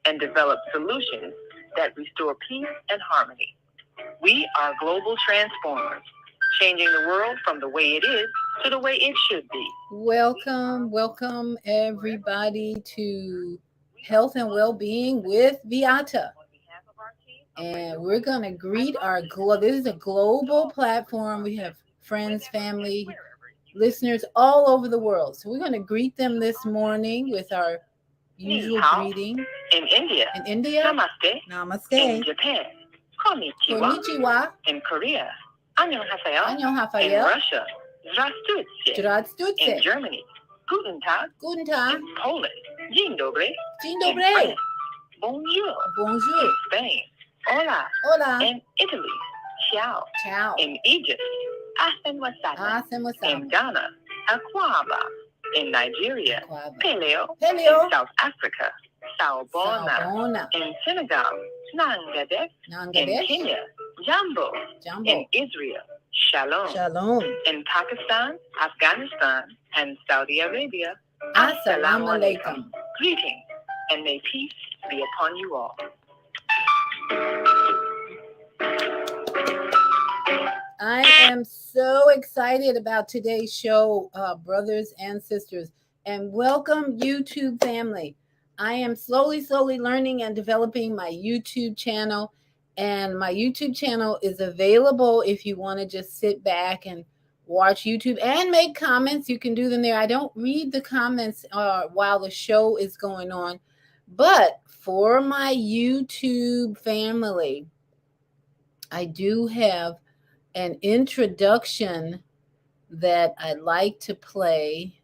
and develop solutions that restore peace and harmony. We are global transformers, changing the world from the way it is to the way it should be. Welcome everybody to Health and Wellbeing with Viyahta. And we're going to greet this is a global platform. We have friends, family, listeners all over the world. So we're going to greet them this morning with our usual greeting. In India, Namaste. Namaste. In Japan, Konnichiwa. In Korea, Annyeonghaseyo. In Russia, Здравствуйте. In Germany, Guten Tag. In Poland, Dzień dobry. In France, Bonjour. In Spain, Hola. In Italy, Ciao. In Egypt, Asen wasata. In Ghana, Akwaba. In Nigeria, Paleo. In South Africa, Sawubona. In Senegal, Nangadek. In Kenya, Jambo. In Israel, Shalom. In Pakistan, Afghanistan, and Saudi Arabia, Assalamu alaikum. Greetings, and may peace be upon you all. I am so excited about today's show, brothers and sisters, and welcome YouTube family. I am slowly learning and developing my YouTube channel, and my YouTube channel is available if you want to just sit back and watch YouTube and make comments. You can do them there. I don't read the comments while the show is going on, but for my YouTube family, I do have an introduction that I'd like to play.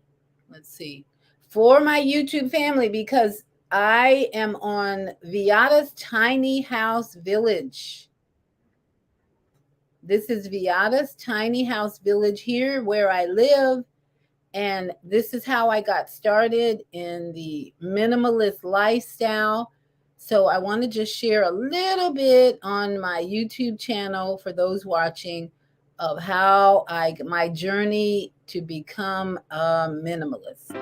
Let's see. For my YouTube family, because I am on Viyahta's Tiny House Village. This is Viyahta's Tiny House Village here where I live. And this is how I got started in the minimalist lifestyle. So I want to just share a little bit on my YouTube channel for those watching of how my journey to become a minimalist.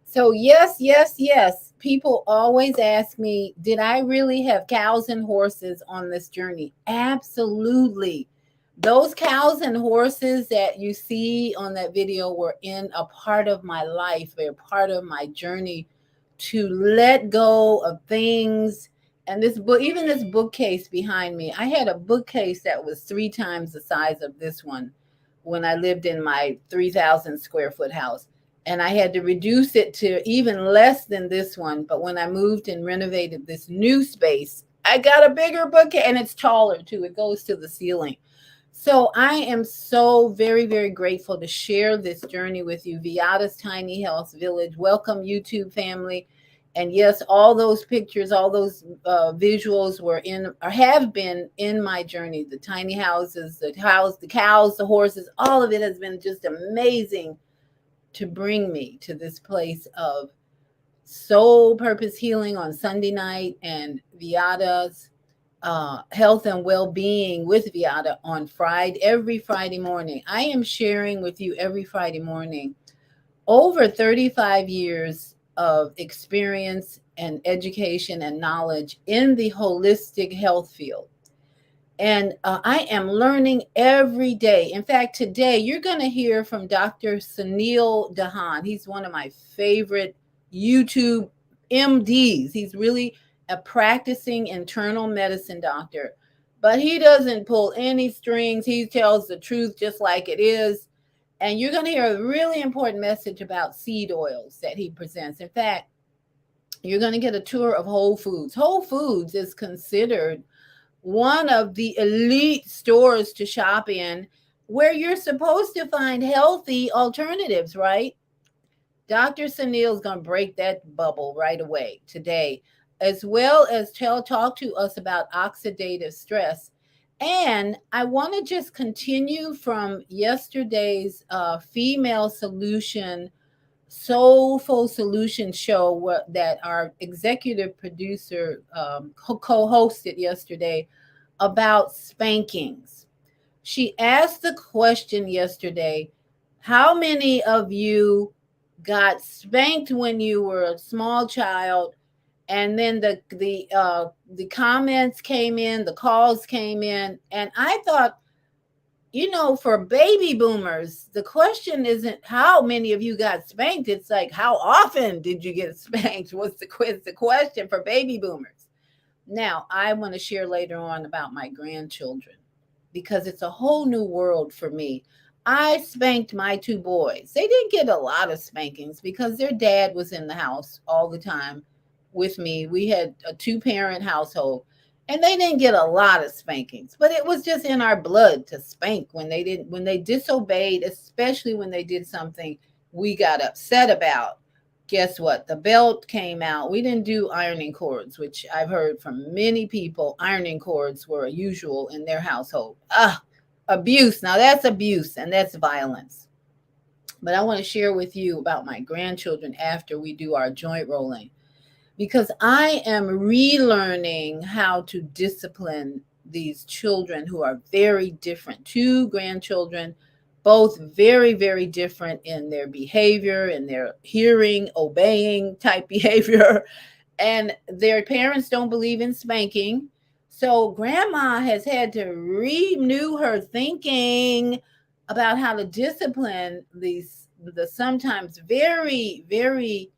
So yes. People always ask me, did I really have cows and horses on this journey? Absolutely. Those cows and horses that you see on that video were in a part of my life. They're part of my journey to let go of things. And this book, even this bookcase behind me, I had a bookcase that was 3 times the size of this one when I lived in my 3,000 square foot house. And I had to reduce it to even less than this one. But when I moved and renovated this new space, I got a bigger bookcase, and it's taller too. It goes to the ceiling. So I am so very, very grateful to share this journey with you. Viyahta's Tiny House Village. Welcome, YouTube family. And yes, all those pictures, all those visuals were in or have been in my journey. The tiny houses, the cows, the horses, all of it has been just amazing to bring me to this place of soul purpose healing on Sunday night and Viyahta's health and well-being with Viyahta on every Friday morning. I am sharing with you every Friday morning over 35 years of experience and education and knowledge in the holistic health field. And I am learning every day. In fact, today you're going to hear from Dr. Sunil Dahan. He's one of my favorite YouTube MDs. He's really a practicing internal medicine doctor, but he doesn't pull any strings. He tells the truth just like it is. And you're going to hear a really important message about seed oils that he presents. In fact, you're going to get a tour of Whole Foods. Whole Foods is considered one of the elite stores to shop in where you're supposed to find healthy alternatives, right? Dr. Sunil is going to break that bubble right away today, as well as talk to us about oxidative stress. And I want to just continue from yesterday's female solution, soulful solution show that our executive producer co-hosted yesterday about spankings. She asked the question yesterday, how many of you got spanked when you were a small child? And then the comments came in, the calls came in, and I thought, for baby boomers, the question isn't how many of you got spanked. It's like, how often did you get spanked? What's the question for baby boomers? Now, I want to share later on about my grandchildren because it's a whole new world for me. I spanked my two boys. They didn't get a lot of spankings because their dad was in the house all the time with me. We had a two-parent household, and they didn't get a lot of spankings, but it was just in our blood to spank when they disobeyed, especially when they did something we got upset about. Guess what? The belt came out. We didn't do ironing cords, which I've heard from many people. Ironing cords were usual in their household. Abuse. Now that's abuse and that's violence. But I want to share with you about my grandchildren after we do our joint rolling, because I am relearning how to discipline these children who are very different. Two grandchildren, both very, very different in their behavior, in their hearing, obeying type behavior. And their parents don't believe in spanking. So grandma has had to renew her thinking about how to discipline the sometimes very, very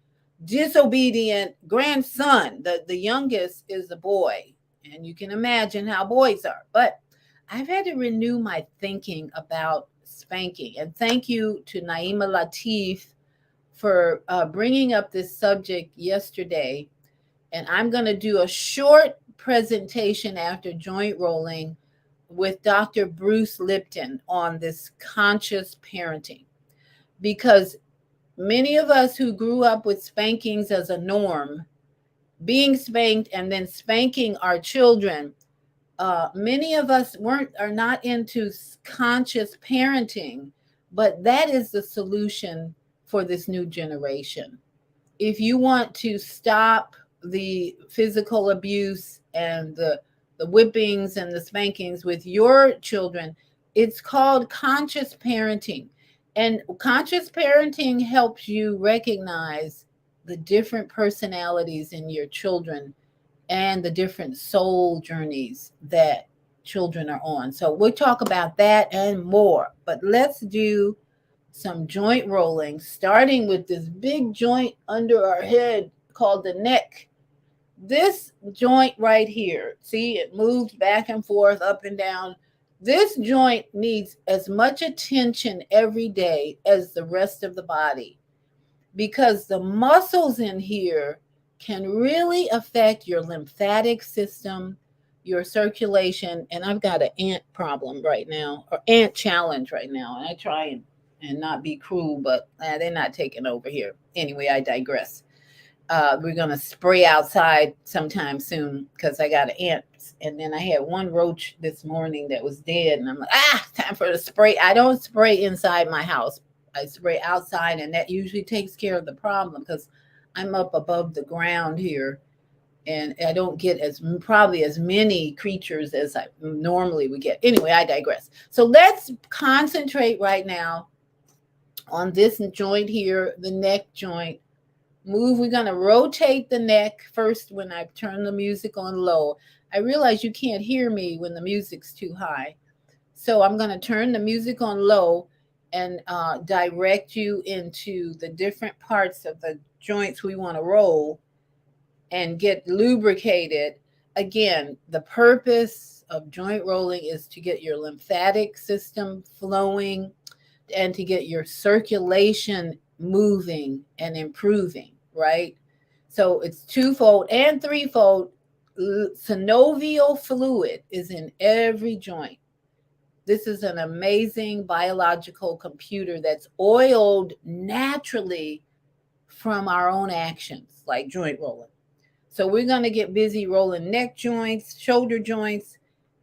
disobedient grandson. The youngest is a boy, and you can imagine how boys are. But I've had to renew my thinking about spanking. And thank you to Naima Latif for bringing up this subject yesterday. And I'm going to do a short presentation after joint rolling with Dr. Bruce Lipton on this conscious parenting, because many of us who grew up with spankings as a norm, being spanked and then spanking our children, many of us are not into conscious parenting, but that is the solution for this new generation. If you want to stop the physical abuse and the whippings and the spankings with your children, it's called conscious parenting. And conscious parenting helps you recognize the different personalities in your children and the different soul journeys that children are on. So we'll talk about that and more. But let's do some joint rolling, starting with this big joint under our head called the neck. This joint right here, see, it moves back and forth, up and down. This joint needs as much attention every day as the rest of the body, because the muscles in here can really affect your lymphatic system, your circulation. And I've got an ant problem right now, or ant challenge right now. And I try and not be cruel, but they're not taking over here. Anyway, I digress. We're going to spray outside sometime soon because I got ants. And then I had one roach this morning that was dead. And I'm like, time for the spray. I don't spray inside my house. I spray outside, and that usually takes care of the problem because I'm up above the ground here, and I don't get probably as many creatures as I normally would get. Anyway, I digress. So let's concentrate right now on this joint here, the neck joint. We're going to rotate the neck first when I turn the music on low. I realize you can't hear me when the music's too high. So I'm going to turn the music on low, and direct you into the different parts of the joints we want to roll and get lubricated. Again, the purpose of joint rolling is to get your lymphatic system flowing and to get your circulation moving and improving, right? So it's twofold and threefold. Synovial fluid is in every joint. This is an amazing biological computer that's oiled naturally from our own actions, like joint rolling. So we're going to get busy rolling neck joints, shoulder joints,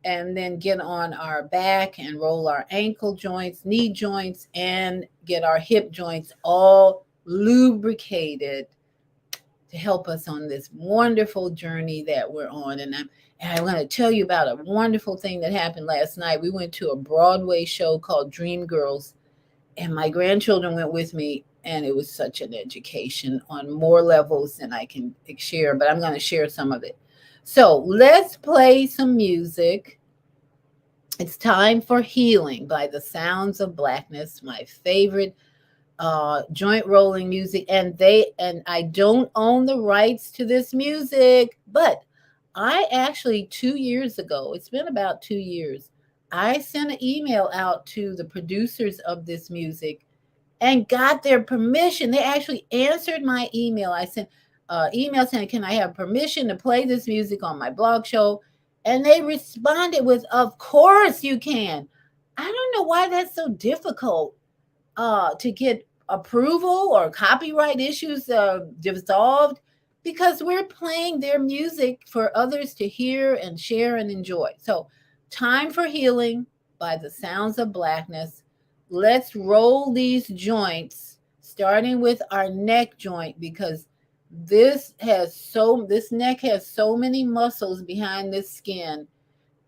and then get on our back and roll our ankle joints, knee joints, and get our hip joints all lubricated to help us on this wonderful journey that we're on. And I'm going to tell you about a wonderful thing that happened last night. We went to a Broadway show called Dream Girls, and my grandchildren went with me, and it was such an education on more levels than I can share, but I'm going to share some of it. So let's play some music. It's time for Healing by the Sounds of Blackness, my favorite joint rolling music. And I don't own the rights to this music, but I actually 2 years ago, it's been about 2 years, I sent an email out to the producers of this music and got their permission. They actually answered my email. I sent email saying, can I have permission to play this music on my blog show? And they responded with, of course you can. I don't know why that's so difficult to get approval or copyright issues dissolved, because we're playing their music for others to hear and share and enjoy. So, Time for Healing by the Sounds of Blackness. Let's roll these joints, starting with our neck joint, because this neck has so many muscles behind this skin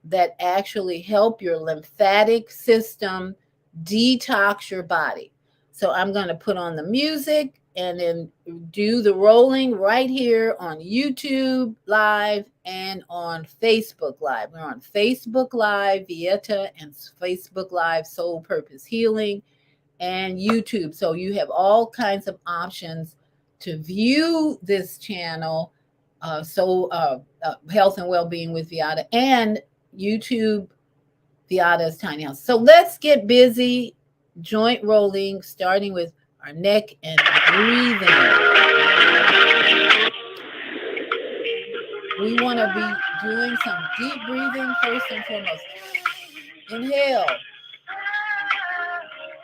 that actually help your lymphatic system detox your body. So I'm going to put on the music and then do the rolling right here on YouTube Live and on Facebook Live. We're on Facebook Live, Viyahta, and Facebook Live, Soul Purpose Healing, and YouTube. So you have all kinds of options to view this channel, Health and Wellbeing with Viyahta, and YouTube Viyahta's Tiny House. So let's get busy joint rolling, starting with our neck and breathing. We want to be doing some deep breathing first and foremost. Inhale.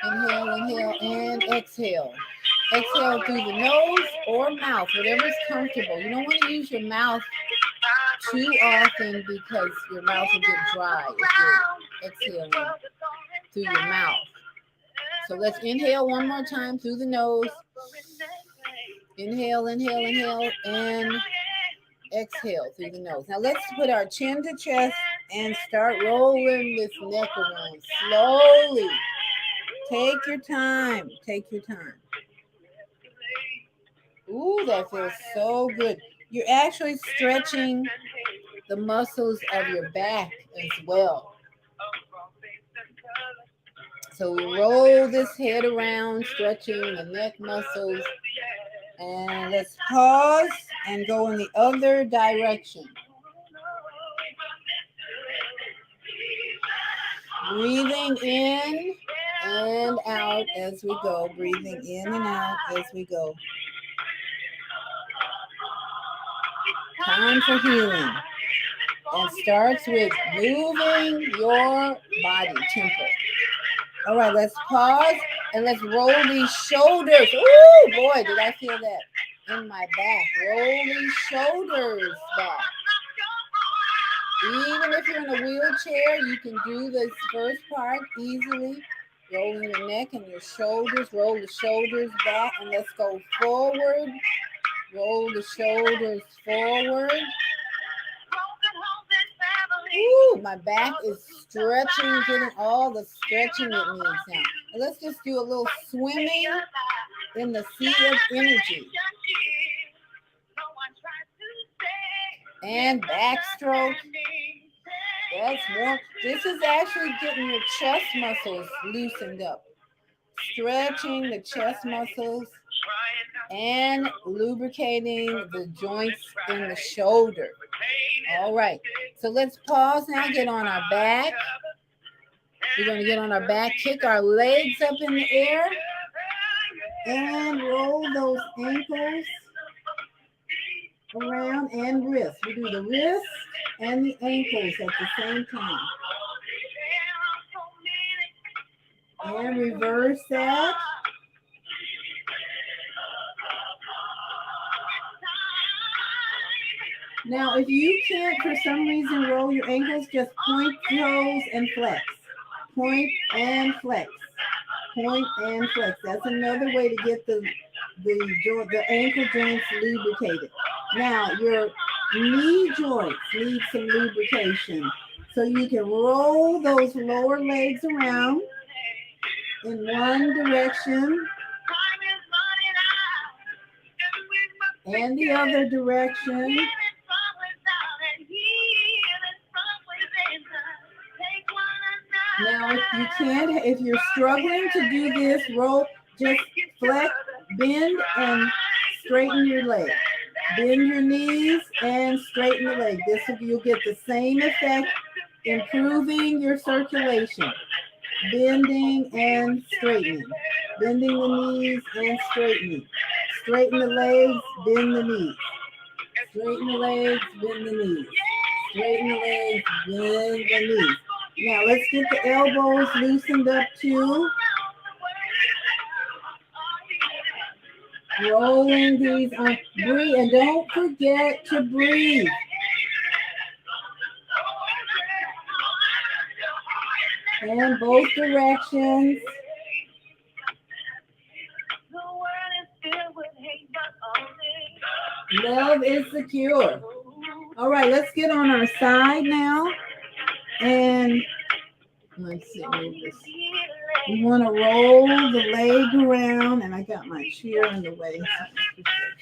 Inhale, inhale, and exhale. Exhale through the nose or mouth, whatever is comfortable. You don't want to use your mouth too often because your mouth will get dry if you're exhaling through your mouth. So let's inhale one more time through the nose. Inhale, inhale, inhale, and exhale through the nose. Now let's put our chin to chest and start rolling this neck around slowly. Take your time. Take your time. Ooh, that feels so good. You're actually stretching the muscles of your back as well. So we roll this head around, stretching the neck muscles. And let's pause and go in the other direction. Breathing in and out as we go. Breathing in and out as we go. Time for healing. And starts with moving your body, temple. All right, let's pause and let's roll these shoulders. Ooh, boy, did I feel that in my back. Roll these shoulders back. Even if you're in a wheelchair, you can do this first part easily. Rolling your neck and your shoulders. Roll the shoulders back and let's go forward. Roll the shoulders forward. Ooh, my back is stretching, getting all the stretching it needs now. And let's just do a little swimming in the sea of energy. And backstroke. That's more. This is actually getting your chest muscles loosened up. stretching the chest muscles and lubricating the joints in the shoulder. All right, so let's pause now, get on our back. We're going to get on our back, kick our legs up in the air, and roll those ankles around and wrists. We do the wrists and the ankles at the same time. And reverse that. Now, if you can't for some reason roll your ankles, just point toes and flex. Point and flex. Point and flex. That's another way to get the ankle joints lubricated. Now, your knee joints need some lubrication. So you can roll those lower legs around in one direction and the other direction. Now, if you're struggling to do this, roll, just flex, bend, and straighten your leg. Bend your knees and straighten the leg. You'll get the same effect, improving your circulation. Bending and straightening. Bending the knees and straightening. Straighten the legs, bend the knees. Straighten the legs, bend the knees. Straighten the legs, bend the knees. Now let's get the elbows loosened up too. Rolling these on. Breathe, and don't forget to breathe. And both directions. Love is secure. All right, let's get on our side now. And let's see, we want to roll the leg around, and I got my chair in the way.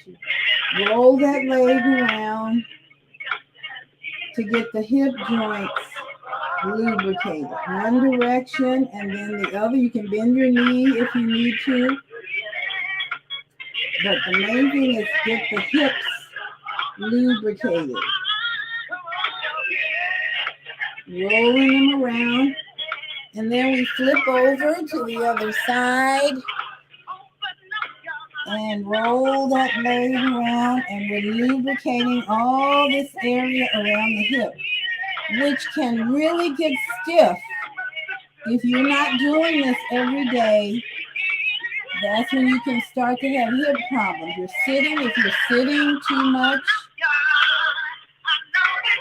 So roll that leg around to get the hip joints lubricated. One direction and then the other. You can bend your knee if you need to. But the main thing is get the hips lubricated. Rolling them around. And then we flip over to the other side and roll that leg around, and we're lubricating all this area around the hip, which can really get stiff if you're not doing this every day. That's when you can start to have hip problems. If you're sitting too much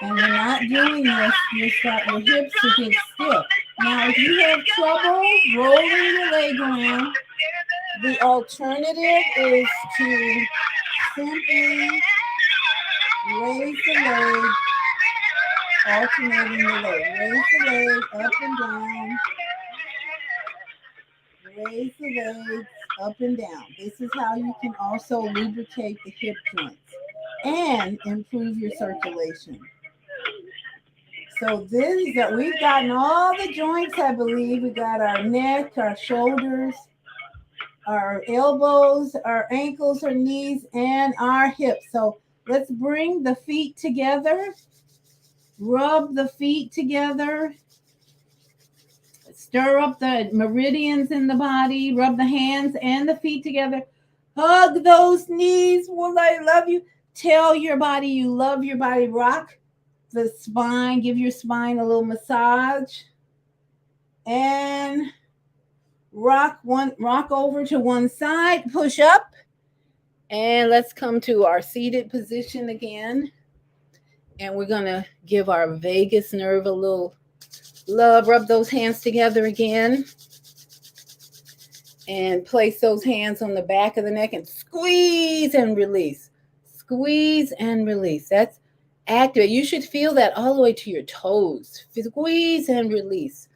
and you're not doing this, your hips to get stiff. Now, if you have trouble rolling your leg around, the alternative is to simply raise the leg, alternating the leg. Raise the leg up and down. Raise the legs up and down. This is how you can also lubricate the hip joints and improve your circulation. So we've gotten all the joints, I believe. We got our neck, our shoulders, our elbows, our ankles, our knees, and our hips. So let's bring the feet together. Rub the feet together. Stir up the meridians in the body. Rub the hands and the feet together. Hug those knees. Well, I love you. Tell your body you love your body. Rock the spine. Give your spine a little massage. And rock over to one side. Push up. And let's come to our seated position again. And we're going to give our vagus nerve a little love. Rub those hands together again. And place those hands on the back of the neck and squeeze and release. Squeeze and release. That's active. You should feel that all the way to your toes. Squeeze and release.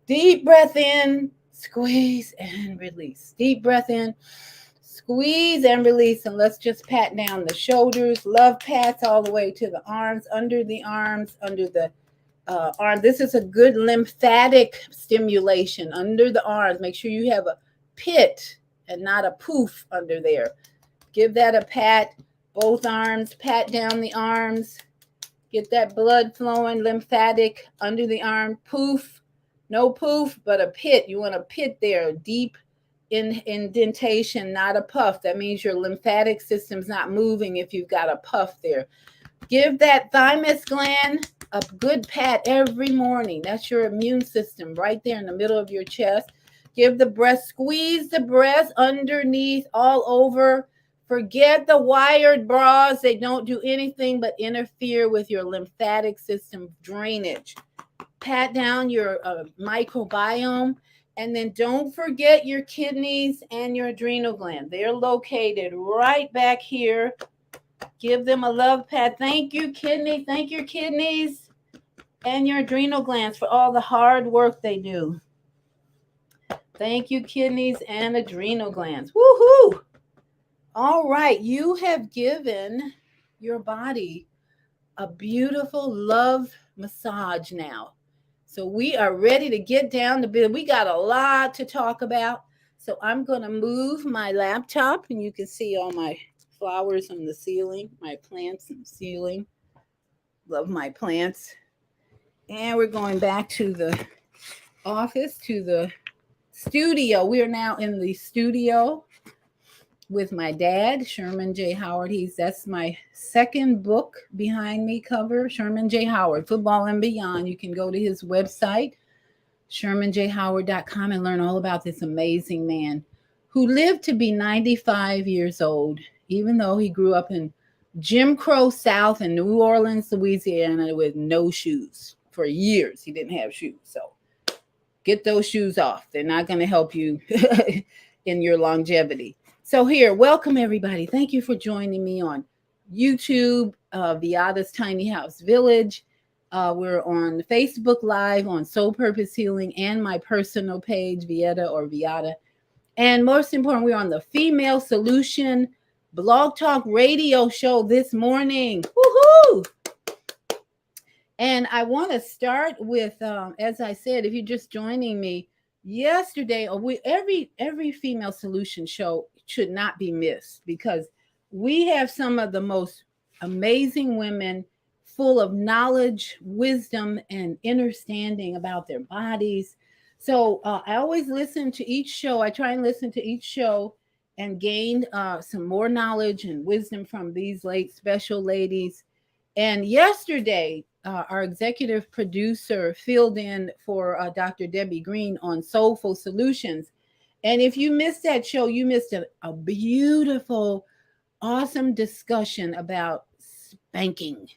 Deep breath in. Squeeze and release. Deep breath in. Squeeze and release. And let's just pat down the shoulders. Love pats all the way to the arms, under the arm. This is a good lymphatic stimulation under the arms. Make sure you have a pit and not a poof under there. Give that a pat, both arms, pat down the arms. Get that blood flowing, lymphatic under the arm. Poof, no poof, but a pit. You want a pit there, deep indentation, not a puff. That means your lymphatic system's not moving if you've got a puff there. Give that thymus gland a good pat every morning. That's your immune system right there in the middle of your chest. Give the breast, squeeze the breast underneath, all over. Forget the wired bras. They don't do anything but interfere with your lymphatic system drainage. Pat down your microbiome. And then don't forget your kidneys and your adrenal gland. They're located right back here. Give them a love pat. Thank you, kidney. Thank your kidneys and your adrenal glands for all the hard work they do. Thank you, kidneys and adrenal glands. Woohoo! All right, you have given your body a beautiful love massage now. So we are ready to get down to business. We got a lot to talk about. So I'm going to move my laptop, and you can see all my flowers on the ceiling, my plants on the ceiling. Love my plants. And we're going back to the office, to the studio. We are now in the studio with my dad, Sherman J. Howard. That's my second book behind me cover, Sherman J. Howard, Football and Beyond. You can go to his website, shermanjhoward.com, and learn all about this amazing man who lived to be 95 years old, even though he grew up in Jim Crow South in New Orleans, Louisiana, with no shoes. For years, he didn't have shoes. So get those shoes off. They're not going to help you in your longevity. So here, welcome everybody. Thank you for joining me on YouTube, Viyahta's Tiny House Village. We're on Facebook Live on Soul Purpose Healing and my personal page, Viyahta or Viyahta. And most important, we're on the Female Solution Blog Talk Radio show this morning. Woohoo! And I want to start with, as I said, if you're just joining me, yesterday, every Female Solution show should not be missed, because we have some of the most amazing women full of knowledge, wisdom, and understanding about their bodies. So I always listen to each show. I try and listen to each show and gain some more knowledge and wisdom from these special ladies. And yesterday, our executive producer filled in for Dr. Debbie Green on Soulful Solutions. And if you missed that show, you missed a beautiful, awesome discussion about spanking.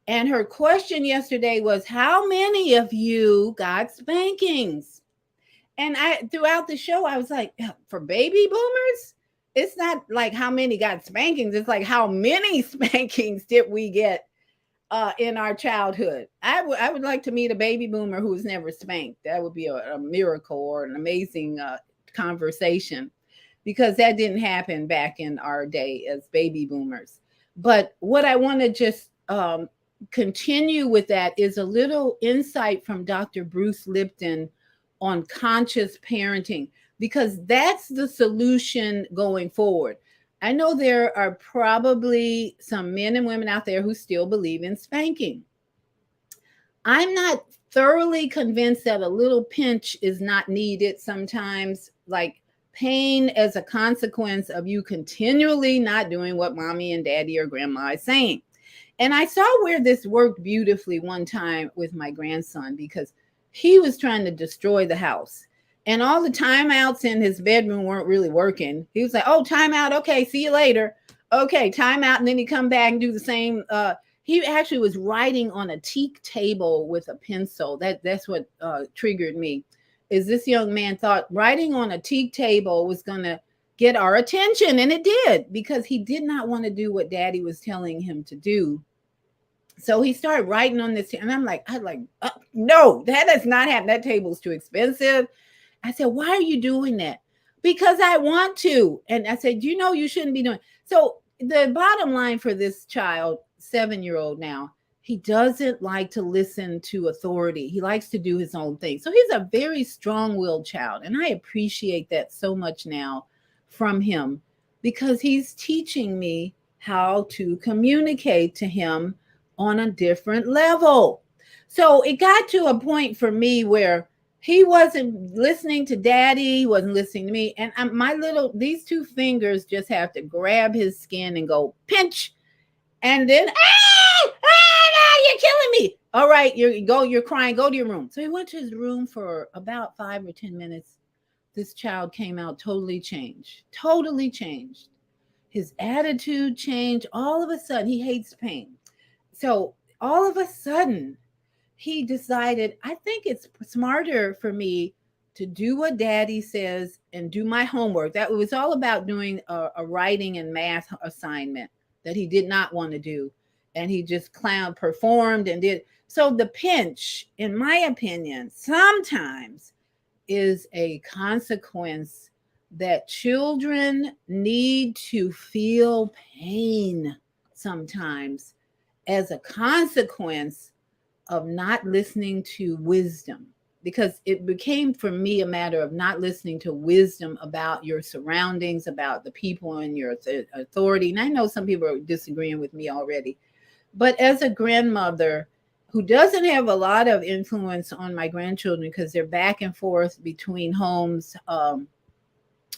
And her question yesterday was, how many of you got spankings? And throughout the show, I was like, for baby boomers, it's not like how many got spankings. It's like, how many spankings did we get in our childhood? I would like to meet a baby boomer who's never spanked. That would be a miracle or an amazing conversation, because that didn't happen back in our day as baby boomers. But what I want to just continue with that is a little insight from Dr. Bruce Lipton on conscious parenting, because that's the solution going forward. I know there are probably some men and women out there who still believe in spanking. I'm not thoroughly convinced that a little pinch is not needed sometimes, like pain as a consequence of you continually not doing what mommy and daddy or grandma is saying. And I saw where this worked beautifully one time with my grandson, because he was trying to destroy the house. And all the timeouts in his bedroom weren't really working. He was like, oh, timeout. Okay, see you later. Okay, timeout. And then he'd come back and do the same. He actually was writing on a teak table with a pencil. That's what triggered me, is this young man thought writing on a teak table was going to get our attention. And it did, because he did not want to do what daddy was telling him to do. So he started writing on this. And I'm like, no, that does not happen. That table's too expensive. I said, why are you doing that? Because I want to. And I said, you shouldn't be doing. So the bottom line for this child, 7-year-old now, He doesn't like to listen to authority. He likes to do his own thing. So he's a very strong-willed child, and I appreciate that so much now from him, because he's teaching me how to communicate to him on a different level. So it got to a point for me where he wasn't listening to daddy, he wasn't listening to me, and these two fingers just have to grab his skin and go pinch, and then you're killing me. All right, you're crying, go to your room. So he went to his room for about 5 or 10 minutes. This child came out totally changed, totally changed. His attitude changed. All of a sudden, he hates pain. So all of a sudden, he decided, I think it's smarter for me to do what daddy says and do my homework. That was all about doing a writing and math assignment that he did not want to do. And he just performed and did. So the pinch, in my opinion, sometimes is a consequence that children need to feel pain sometimes as a consequence of not listening to wisdom, because it became for me a matter of not listening to wisdom about your surroundings, about the people in your authority. And I know some people are disagreeing with me already, but as a grandmother who doesn't have a lot of influence on my grandchildren because they're back and forth between homes,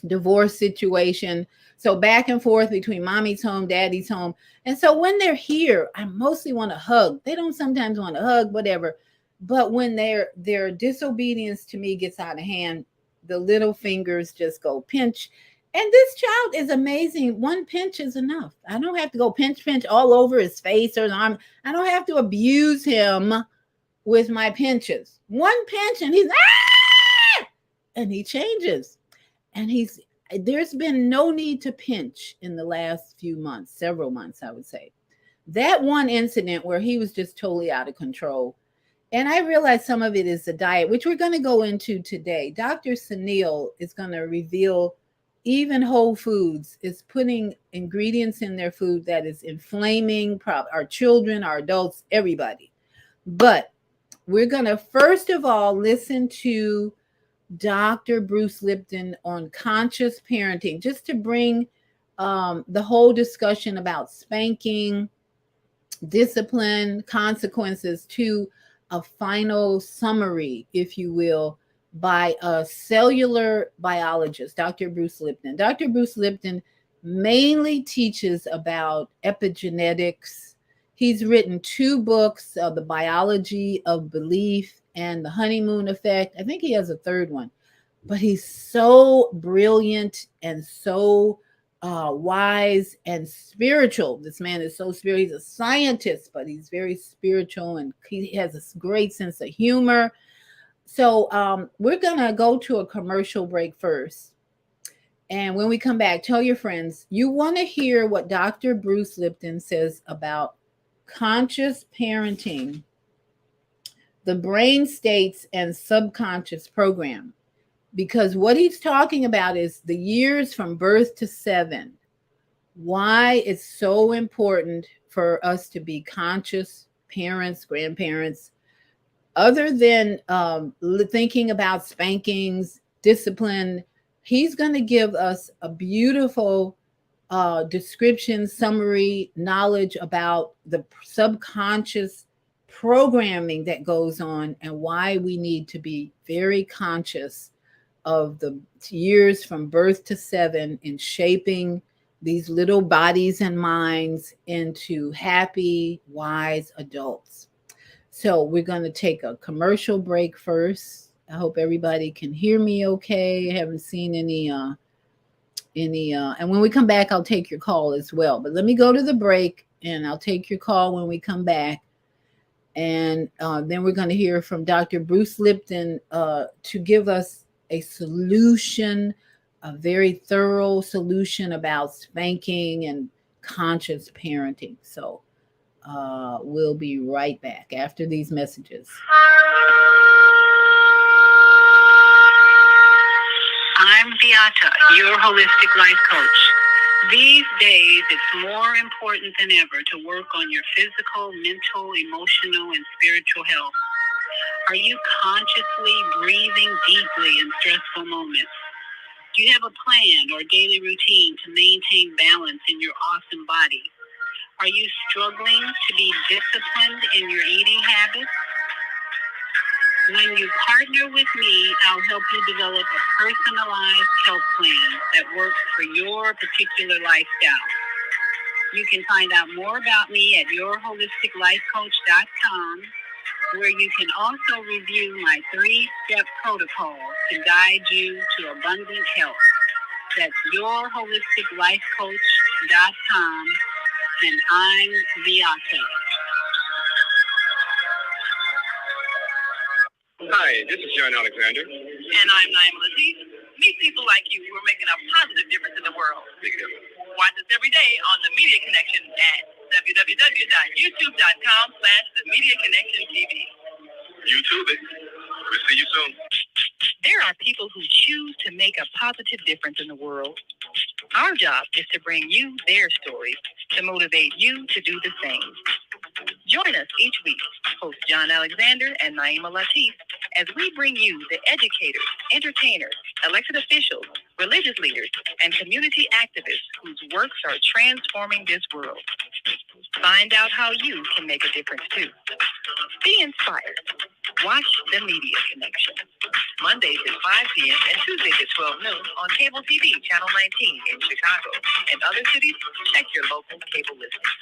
divorce situation. So back and forth between mommy's home, daddy's home. And so when they're here, I mostly want to hug. They don't sometimes want to hug, whatever. But when their disobedience to me gets out of hand, the little fingers just go pinch. And this child is amazing. One pinch is enough. I don't have to go pinch all over his face or his arm. I don't have to abuse him with my pinches. One pinch and he's and he changes. And there's been no need to pinch in the last few months, several months, I would say. That one incident where he was just totally out of control. And I realize some of it is the diet, which we're going to go into today. Dr. Sunil is going to reveal even Whole Foods is putting ingredients in their food that is inflaming our children, our adults, everybody. But we're going to first of all listen to Dr. Bruce Lipton on conscious parenting, just to bring the whole discussion about spanking, discipline, consequences to a final summary, if you will, by a cellular biologist, Dr. Bruce Lipton. Dr. Bruce Lipton mainly teaches about epigenetics. He's written 2 books, The Biology of Belief and The Honeymoon Effect. I think he has a third one. But he's so brilliant and so wise and spiritual. This man is so spiritual. He's a scientist, but he's very spiritual, and he has a great sense of humor. So we're going to go to a commercial break first. And when we come back, tell your friends, you want to hear what Dr. Bruce Lipton says about conscious parenting, the brain states and subconscious program. Because what he's talking about is the years from birth to 7. Why it's so important for us to be conscious parents, grandparents, other than thinking about spankings, discipline. He's going to give us a beautiful description, summary, knowledge about the subconscious programming that goes on and why we need to be very conscious of the years from birth to 7 in shaping these little bodies and minds into happy, wise adults. So we're going to take a commercial break first. I hope everybody can hear me okay. I haven't seen any and when we come back, I'll take your call as well. But let me go to the break and I'll take your call when we come back. And then we're going to hear from Dr. Bruce Lipton to give us a solution, a very thorough solution about spanking and conscious parenting. So we'll be right back after these messages. I'm Viyahta, your holistic life coach. These days, it's more important than ever to work on your physical, mental, emotional, and spiritual health. Are you consciously breathing deeply in stressful moments? Do you have a plan or daily routine to maintain balance in your awesome body? Are you struggling to be disciplined in your eating habits? When you partner with me, I'll help you develop a personalized health plan that works for your particular lifestyle. You can find out more about me at yourholisticlifecoach.com, where you can also review my 3-step protocol to guide you to abundant health. That's yourholisticlifecoach.com, and I'm Viyahta. Hi, this is John Alexander. And I'm Naima Latif. Meet people like you who are making a positive difference in the world. Watch us every day on The Media Connection at www.youtube.com/The Media Connection TV. YouTube it. We'll see you soon. There are people who choose to make a positive difference in the world. Our job is to bring you their stories to motivate you to do the same. Join us each week, host John Alexander and Naima Latif, as we bring you the educators, entertainers, elected officials, religious leaders, and community activists whose works are transforming this world. Find out how you can make a difference too. Be inspired. Watch The Media Connection. Mondays at 5 p.m. and Tuesdays at 12 noon on Cable TV, Channel 19 in Chicago. In other cities, check your local cable listings.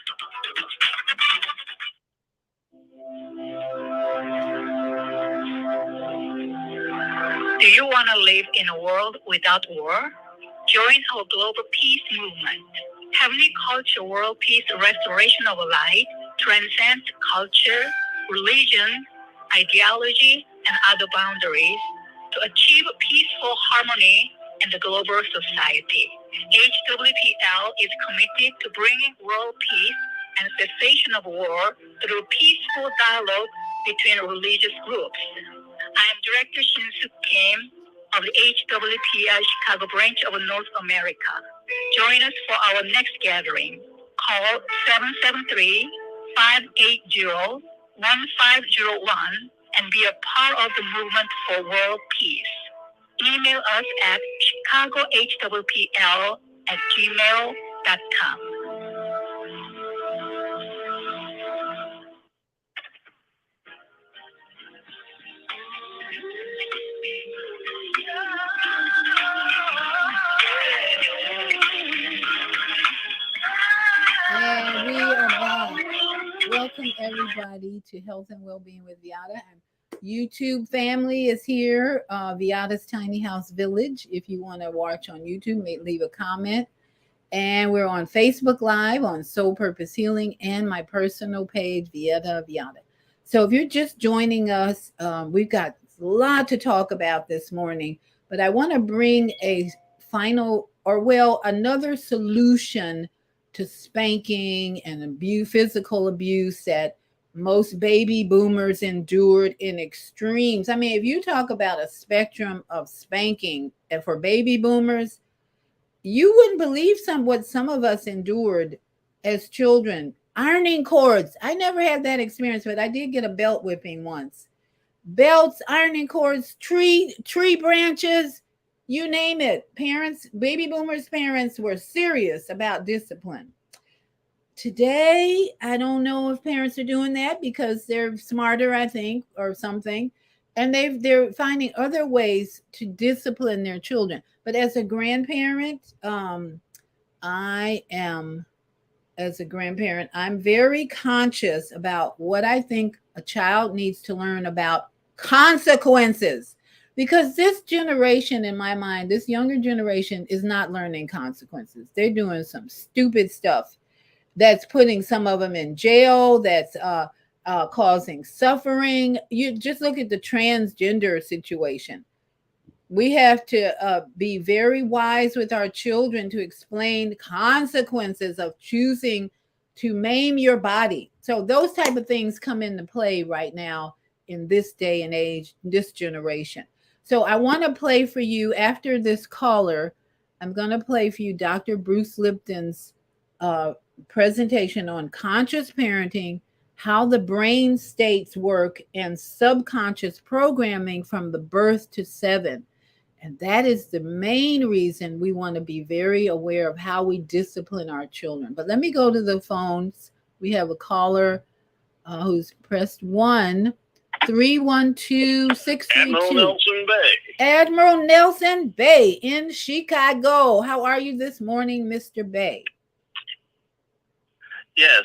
Do you want to live in a world without war? Join our global peace movement. Heavenly Culture World Peace Restoration of Light transcends culture, religion, ideology, and other boundaries to achieve peaceful harmony in the global society. HWPL is committed to bringing world peace and cessation of war through peaceful dialogue between religious groups. I am Director Shin-Suk Kim of the HWPL Chicago branch of North America. Join us for our next gathering. Call 773-580-1501 and be a part of the movement for world peace. Email us at chicagohwpl@gmail.com. And we are back. Welcome everybody to Health and Wellbeing with Viyahta. YouTube family is here. Viyahta's Tiny House Village. If you want to watch on YouTube, leave a comment. And we're on Facebook Live on Soul Purpose Healing and my personal page, Viyahta. So if you're just joining us, we've got a lot to talk about this morning, but I want to bring another solution to spanking and physical abuse that most baby boomers endured in extremes. I mean, if you talk about a spectrum of spanking for baby boomers, you wouldn't believe what some of us endured as children. Ironing cords. I never had that experience, but I did get a belt whipping once. Belts, ironing cords, tree branches, you name it. Baby boomers' parents were serious about discipline. Today, I don't know if parents are doing that because they're smarter, I think, or something. And they're finding other ways to discipline their children. But as a grandparent, I'm very conscious about what I think a child needs to learn about consequences. Because this generation, in my mind, this younger generation is not learning consequences. They're doing some stupid stuff that's putting some of them in jail, that's causing suffering. You just look at the transgender situation. We have to be very wise with our children to explain consequences of choosing to maim your body. So those type of things come into play right now in this day and age, this generation. So I want to play for you after this caller I'm going to play for you Dr. Bruce Lipton's uh, presentation on conscious parenting, how the brain states work, and subconscious programming from the birth to 7. And that is the main reason we want to be very aware of how we discipline our children. But let me go to the phones. We have a caller who's pressed 1 312 Admiral 632. Nelson Bay. Admiral Nelson Bay in Chicago. How are you this morning, Mr. Bay? Yes,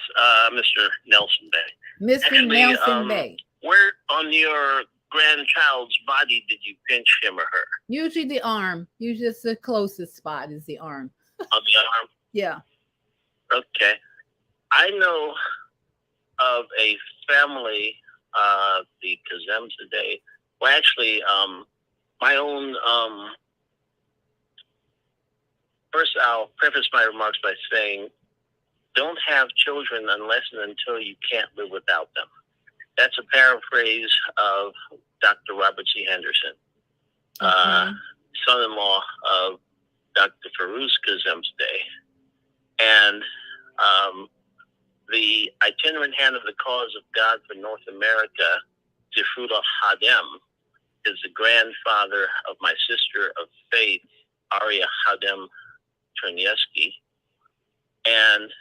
Mr. Nelson Bay. Mr. Actually, Nelson Bay. Where on your grandchild's body did you pinch him or her? Usually the arm. Usually it's the closest spot is the arm. On the arm? Yeah. Okay. I know of a family, the Kazem today. Well, actually, my own. First, I'll preface my remarks by saying, don't have children unless and until you can't live without them. That's a paraphrase of Dr. Robert C. Henderson, son-in-law of Dr. Farouz Kazem's day. And the itinerant hand of the cause of God for North America, Zifrullah Hadem, is the grandfather of my sister of faith, Aria Hadem Chernieski. And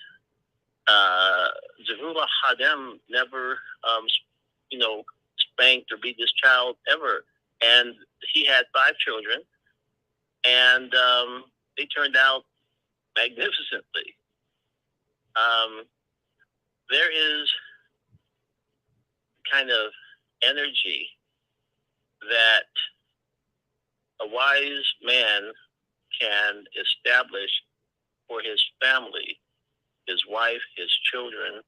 Zifrullah Hadem never, spanked or beat his child ever. And he had 5 children, and they turned out magnificently. There is kind of energy that a wise man can establish for his family, his wife, his children,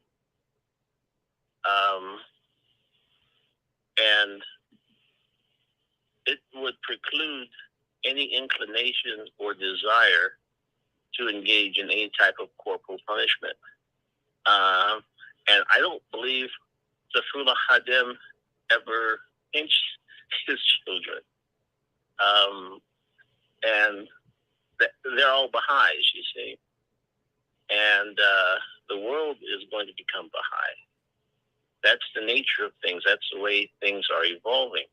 and it would preclude any inclination or desire to engage in any type of corporal punishment. And I don't believe Zafrullah Hadem ever pinched his children. And they're all Baha'is, you see. And the world is going to become Baha'i. That's the nature of things. That's the way things are evolving.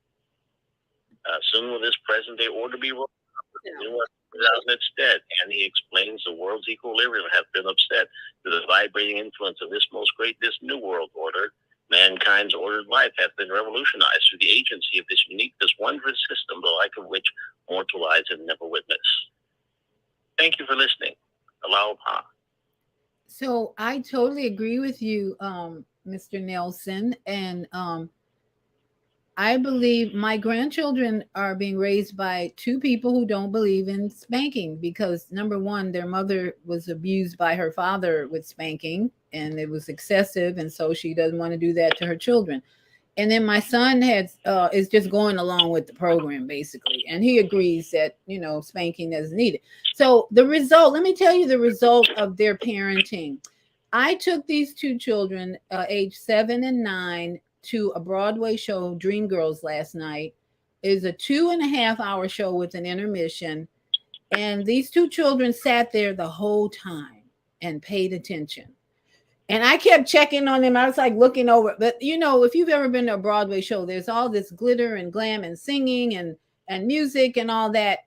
Soon will this present day order be rolled out in its stead. And he explains the world's equilibrium have been upset to the vibrating influence of this most great, this new world order. Mankind's ordered life hath been revolutionized through the agency of this unique, this wondrous system, the like of which mortal eyes have never witnessed. Thank you for listening. Aloha. So I totally agree with you, Mr. Nelson. And I believe my grandchildren are being raised by 2 people who don't believe in spanking because, number one, their mother was abused by her father with spanking and it was excessive. And so she doesn't want to do that to her children. And then my son is just going along with the program, basically. And he agrees that, spanking is needed. So the result, let me tell you the result of their parenting. I took these 2 children, age 7 and 9, to a Broadway show, Dreamgirls, last night. It is a 2.5-hour show with an intermission. And these 2 children sat there the whole time and paid attention. And I kept checking on them. I was like looking over. But, if you've ever been to a Broadway show, there's all this glitter and glam and singing and music and all that.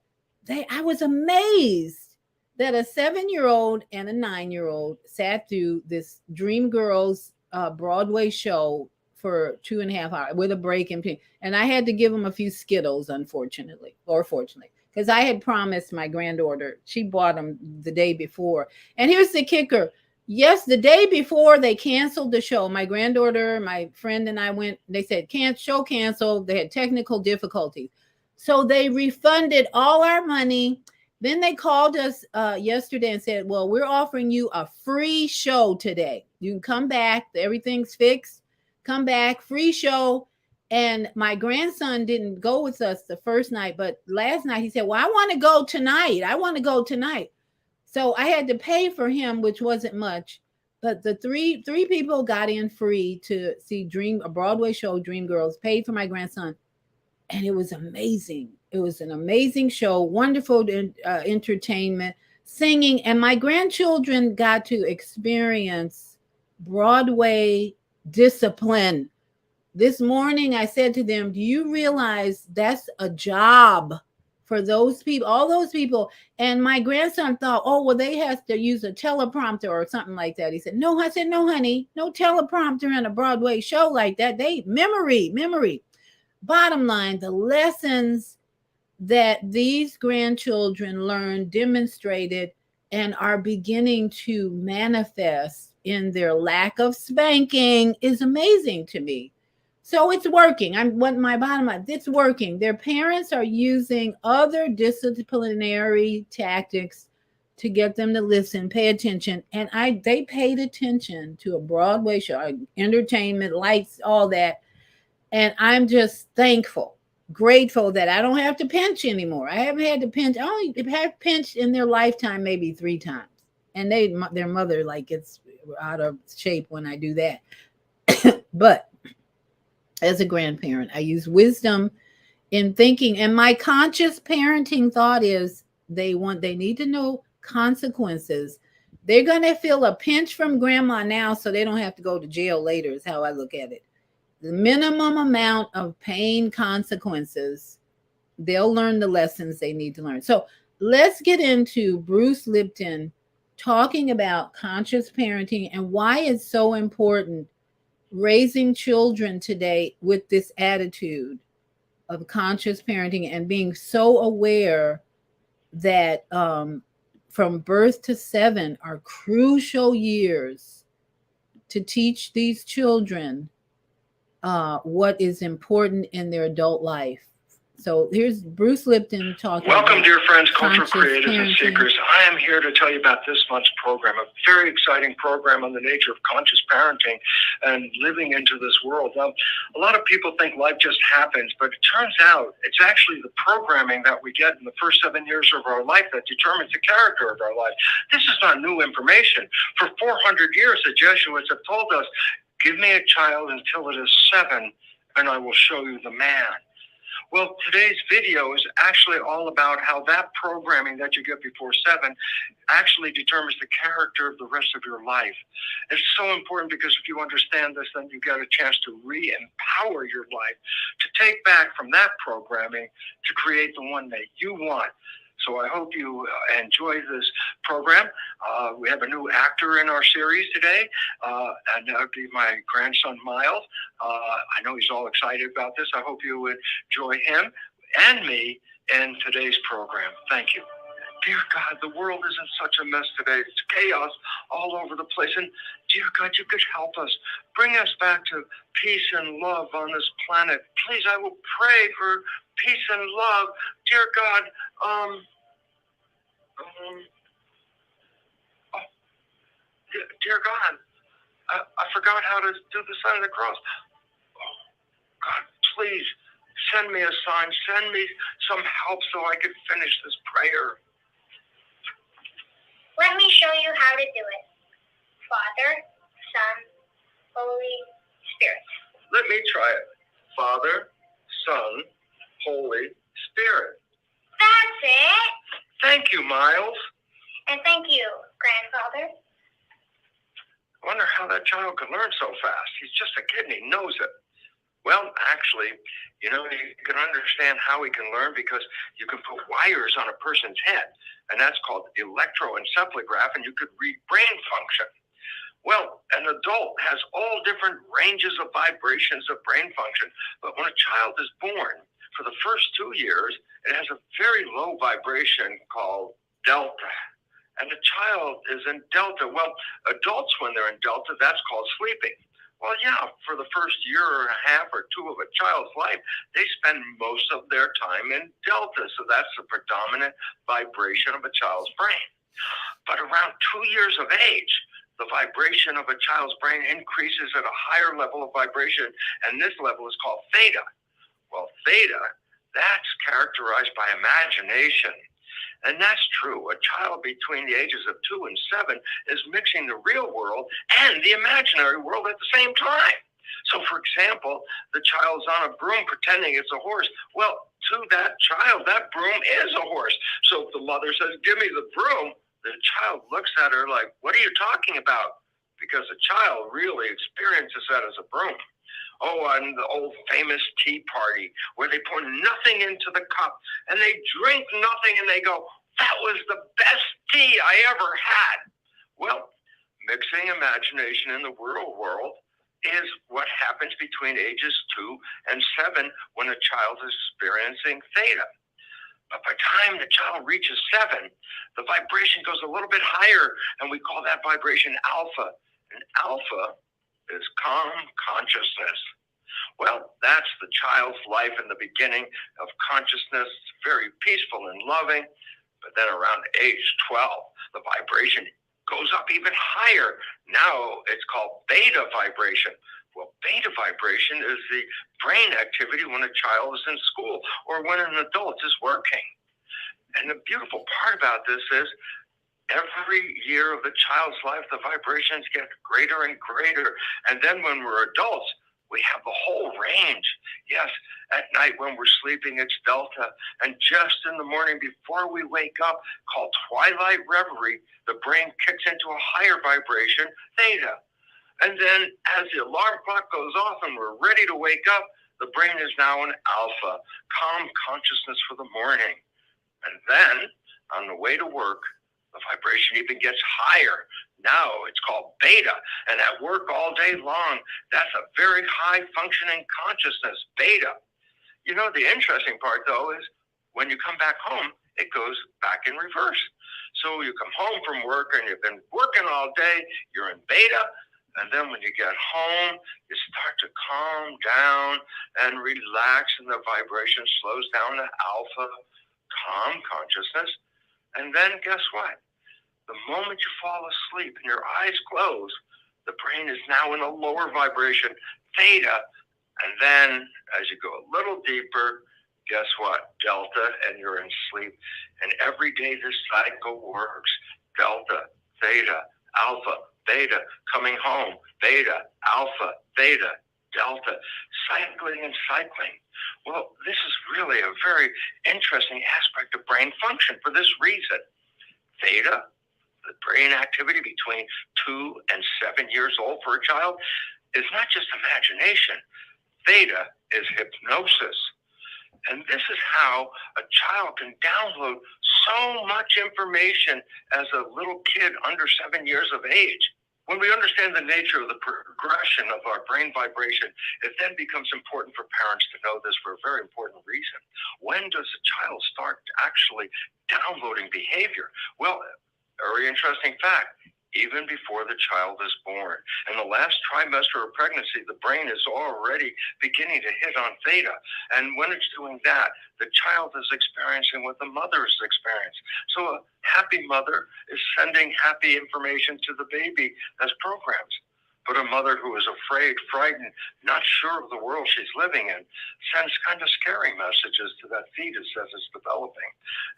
I was amazed that a 7-year-old and a 9-year-old sat through this Dreamgirls Broadway show for 2.5 hours with a break in between. And I had to give them a few Skittles, unfortunately, or fortunately, because I had promised my granddaughter, she bought them the day before. And here's the kicker. Yes, the day before they canceled the show, my granddaughter, my friend and I went, they said, show canceled. They had technical difficulties. So they refunded all our money. Then they called us yesterday and said, well, we're offering you a free show today. You can come back. Everything's fixed. Come back, free show. And my grandson didn't go with us the first night, but last night he said, well, I want to go tonight. So I had to pay for him, which wasn't much, but the three people got in free to see a Broadway show, Dreamgirls, paid for my grandson. And it was amazing. It was an amazing show, wonderful entertainment, singing, and my grandchildren got to experience Broadway discipline. This morning, I said to them, do you realize that's a job for those people, all those people? And my grandson thought, oh, well, they have to use a teleprompter or something like that. He said, no. I said, no, honey, no teleprompter in a Broadway show like that. They memory. Bottom line, the lessons that these grandchildren learned, demonstrated, and are beginning to manifest in their lack of spanking is amazing to me. So it's working. I'm what my bottom line, it's working. Their parents are using other disciplinary tactics to get them to listen, pay attention. And they paid attention to a Broadway show, entertainment, lights, all that. And I'm just thankful, grateful that I don't have to pinch anymore. I haven't had to pinch. I only have pinched in their lifetime maybe 3 times. And their mother like gets out of shape when I do that. But as a grandparent, I use wisdom in thinking. And my conscious parenting thought is they need to know consequences. They're going to feel a pinch from grandma now so they don't have to go to jail later, is how I look at it. The minimum amount of pain consequences, they'll learn the lessons they need to learn. So let's get into Bruce Lipton talking about conscious parenting and why it's so important raising children today with this attitude of conscious parenting and being so aware that from birth to 7 are crucial years to teach these children what is important in their adult life. So here's Bruce Lipton talking. Welcome, dear friends, cultural creators and seekers. I am here to tell you about this month's program, a very exciting program on the nature of conscious parenting and living into this world. Now, a lot of people think life just happens, but it turns out it's actually the programming that we get in the first 7 years of our life that determines the character of our life. This is not new information. For 400 years, the Jesuits have told us, give me a child until it is 7, and I will show you the man. Well, today's video is actually all about how that programming that you get before 7 actually determines the character of the rest of your life. It's so important because if you understand this, then you get a chance to re-empower your life, to take back from that programming to create the one that you want. So I hope you enjoy this program. We have a new actor in our series today, and that would be my grandson, Miles. I know he's all excited about this. I hope you would enjoy him and me in today's program. Thank you. Dear God, the world is in such a mess today. It's chaos all over the place. And dear God, you could help us. Bring us back to peace and love on this planet. Please, I will pray for peace and love. Dear God, dear God, I forgot how to do the sign of the cross. Oh, God, please send me a sign. Send me some help so I can finish this prayer. Let me show you how to do it. Father, Son, Holy Spirit. Let me try it. Father, Son, Holy Spirit. That's it. Thank you, Miles. And thank you, grandfather. I wonder how that child could learn so fast. He's just a kid and he knows it. Well, actually, you can understand how he can learn because you can put wires on a person's head, and that's called electroencephalograph, and you could read brain function. Well, an adult has all different ranges of vibrations of brain function, but when a child is born, for the first 2 years, it has a very low vibration called delta. And the child is in delta. Well, adults, when they're in delta, that's called sleeping. Well, yeah, for the first year and a half or 2 of a child's life, they spend most of their time in delta. So that's the predominant vibration of a child's brain. But around 2 years of age, the vibration of a child's brain increases at a higher level of vibration, and this level is called theta. Well, theta, that's characterized by imagination. And that's true. A child between the ages of 2 and 7 is mixing the real world and the imaginary world at the same time. So, for example, the child's on a broom pretending it's a horse. Well, to that child. That broom is a horse. So if the mother says, give me the broom, the child looks at her like, what are you talking about? Because the child really experiences that as a broom. Oh, and the old famous tea party where they pour nothing into the cup and they drink nothing and they go, that was the best tea I ever had. Well, mixing imagination in the real world is what happens between ages 2 and 7 when a child is experiencing theta. But by the time the child reaches 7, the vibration goes a little bit higher, and we call that vibration alpha. And alpha is calm consciousness. Well, that's the child's life in the beginning of consciousness. It's very peaceful and loving. But then around age 12, the vibration goes up even higher. Now it's called beta vibration. Well, beta vibration is the brain activity when a child is in school or when an adult is working. And the beautiful part about this is every year of the child's life, the vibrations get greater and greater. And then when we're adults, we have the whole range. Yes, at night when we're sleeping, it's delta. And just in the morning before we wake up, called twilight reverie, the brain kicks into a higher vibration, theta. And then as the alarm clock goes off and we're ready to wake up, the brain is now in alpha, calm consciousness for the morning. And then on the way to work, the vibration even gets higher. Now it's called beta. And at work all day long, that's a very high functioning consciousness, beta. You know, the interesting part, though, is when you come back home, it goes back in reverse. So you come home from work and you've been working all day, you're in beta. And then when you get home, you start to calm down and relax, and the vibration slows down to alpha, calm consciousness. And then guess what? The moment you fall asleep and your eyes close, the brain is now in a lower vibration, theta. And then as you go a little deeper, guess what? Delta, and you're in sleep. And every day this cycle works. Delta, theta, alpha, beta, coming home, beta, alpha, theta, delta, cycling and cycling. Well, this is really a very interesting aspect of brain function for this reason. Theta, the brain activity between 2 and 7 years old for a child, is not just imagination. Theta is hypnosis. And this is how a child can download so much information as a little kid under 7 years of age. When we understand the nature of the progression of our brain vibration, it then becomes important for parents to know this for a very important reason. When does a child start actually downloading behavior? Well, very interesting fact. Even before the child is born. In the last trimester of pregnancy, the brain is already beginning to hit on theta. And when it's doing that, the child is experiencing what the mother is experiencing. So a happy mother is sending happy information to the baby as programs. But a mother who is afraid, frightened, not sure of the world she's living in, sends kind of scary messages to that fetus as it's developing.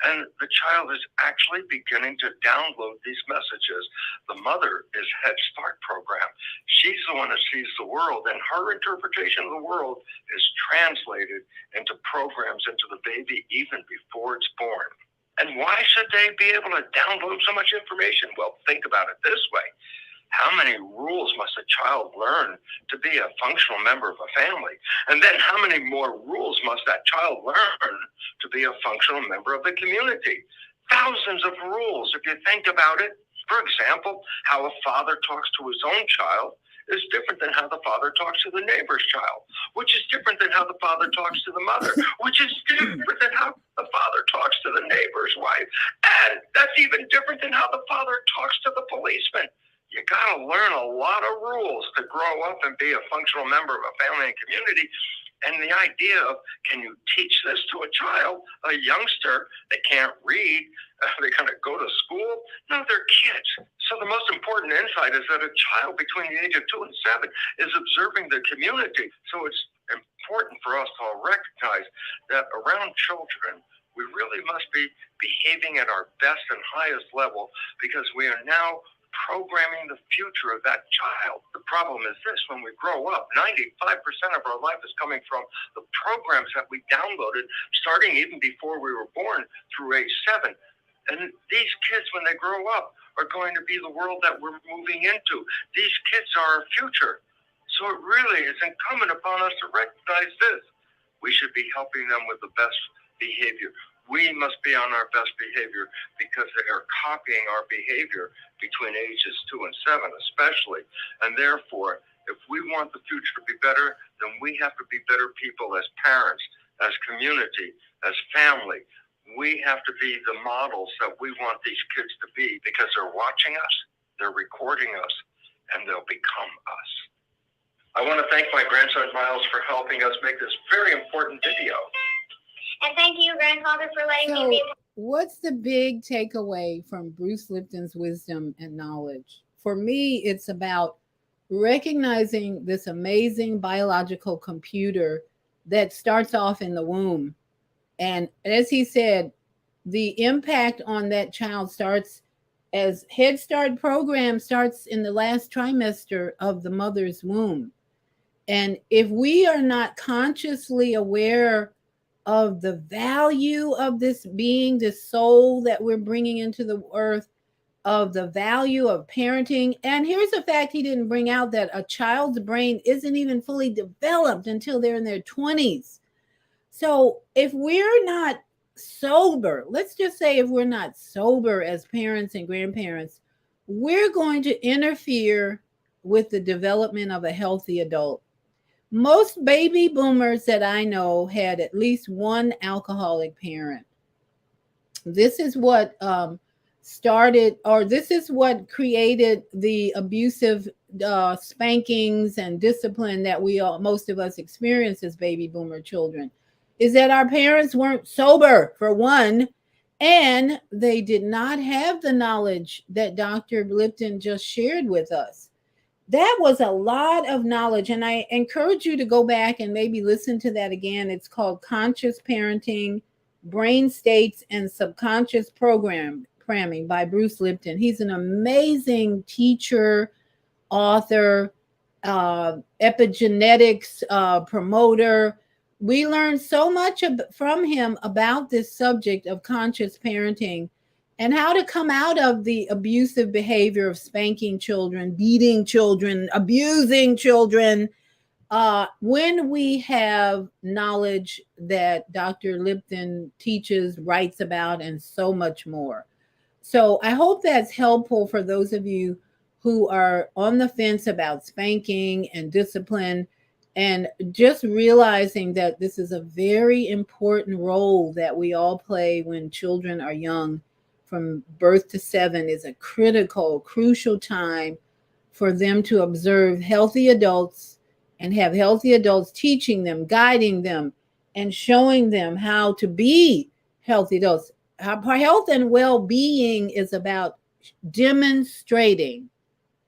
And the child is actually beginning to download these messages. The mother is Head Start program. She's the one that sees the world, and her interpretation of the world is translated into programs into the baby even before it's born. And why should they be able to download so much information? Well, think about it this way. How many rules must a child learn to be a functional member of a family? And then how many more rules must that child learn to be a functional member of the community? Thousands of rules, if you think about it. For example, how a father talks to his own child is different than how the father talks to the neighbor's child, which is different than how the father talks to the mother, which is different than how the father talks to the neighbor's wife. And that's even different than how the father talks to the policeman. You got to learn a lot of rules to grow up and be a functional member of a family and community. And the idea of, can you teach this to a child, a youngster that can't read, they kind of go to school? No, they're kids. So the most important insight is that a child between the age of 2 and 7 is observing the community. So it's important for us to recognize that around children, we really must be behaving at our best and highest level, because we are now programming the future of that child. The problem is this: when we grow up, 95% of our life is coming from the programs that we downloaded starting even before we were born through age 7. And these kids, when they grow up, are going to be the world that we're moving into. These kids are our future. So it really is incumbent upon us to recognize this. We should be helping them with the best behavior. We must be on our best behavior because they are copying our behavior between ages 2 and 7 especially. And therefore, if we want the future to be better, then we have to be better people as parents, as community, as family. We have to be the models that we want these kids to be because they're watching us, they're recording us, and they'll become us. I want to thank my grandson Miles for helping us make this very important video. And thank you, Grandfather, for letting me be. What's the big takeaway from Bruce Lipton's wisdom and knowledge? For me, it's about recognizing this amazing biological computer that starts off in the womb. And as he said, the impact on that child starts as Head Start program starts in the last trimester of the mother's womb. And if we are not consciously aware of the value of this being, this soul that we're bringing into the earth, of the value of parenting. And here's a fact he didn't bring out, that a child's brain isn't even fully developed until they're in their 20s. So if we're not sober, let's just say if we're not sober as parents and grandparents, we're going to interfere with the development of a healthy adult. Most baby boomers that I know had at least one alcoholic parent. This is what this is what created the abusive spankings and discipline that most of us experience as baby boomer children, is that our parents weren't sober, for one, and they did not have the knowledge that Dr. Lipton just shared with us. That was a lot of knowledge, and I encourage you to go back and maybe listen to that again. It's called Conscious Parenting, Brain States, and Subconscious Programming by Bruce Lipton. He's an amazing teacher, author, epigenetics promoter. We learned so much from him about this subject of conscious parenting and how to come out of the abusive behavior of spanking children, beating children, abusing children, when we have knowledge that Dr. Lipton teaches, writes about, and so much more. So I hope that's helpful for those of you who are on the fence about spanking and discipline, and just realizing that this is a very important role that we all play when children are young. From birth to 7 is a crucial time for them to observe healthy adults and have healthy adults teaching them, guiding them, and showing them how to be healthy adults. Health and well-being is about demonstrating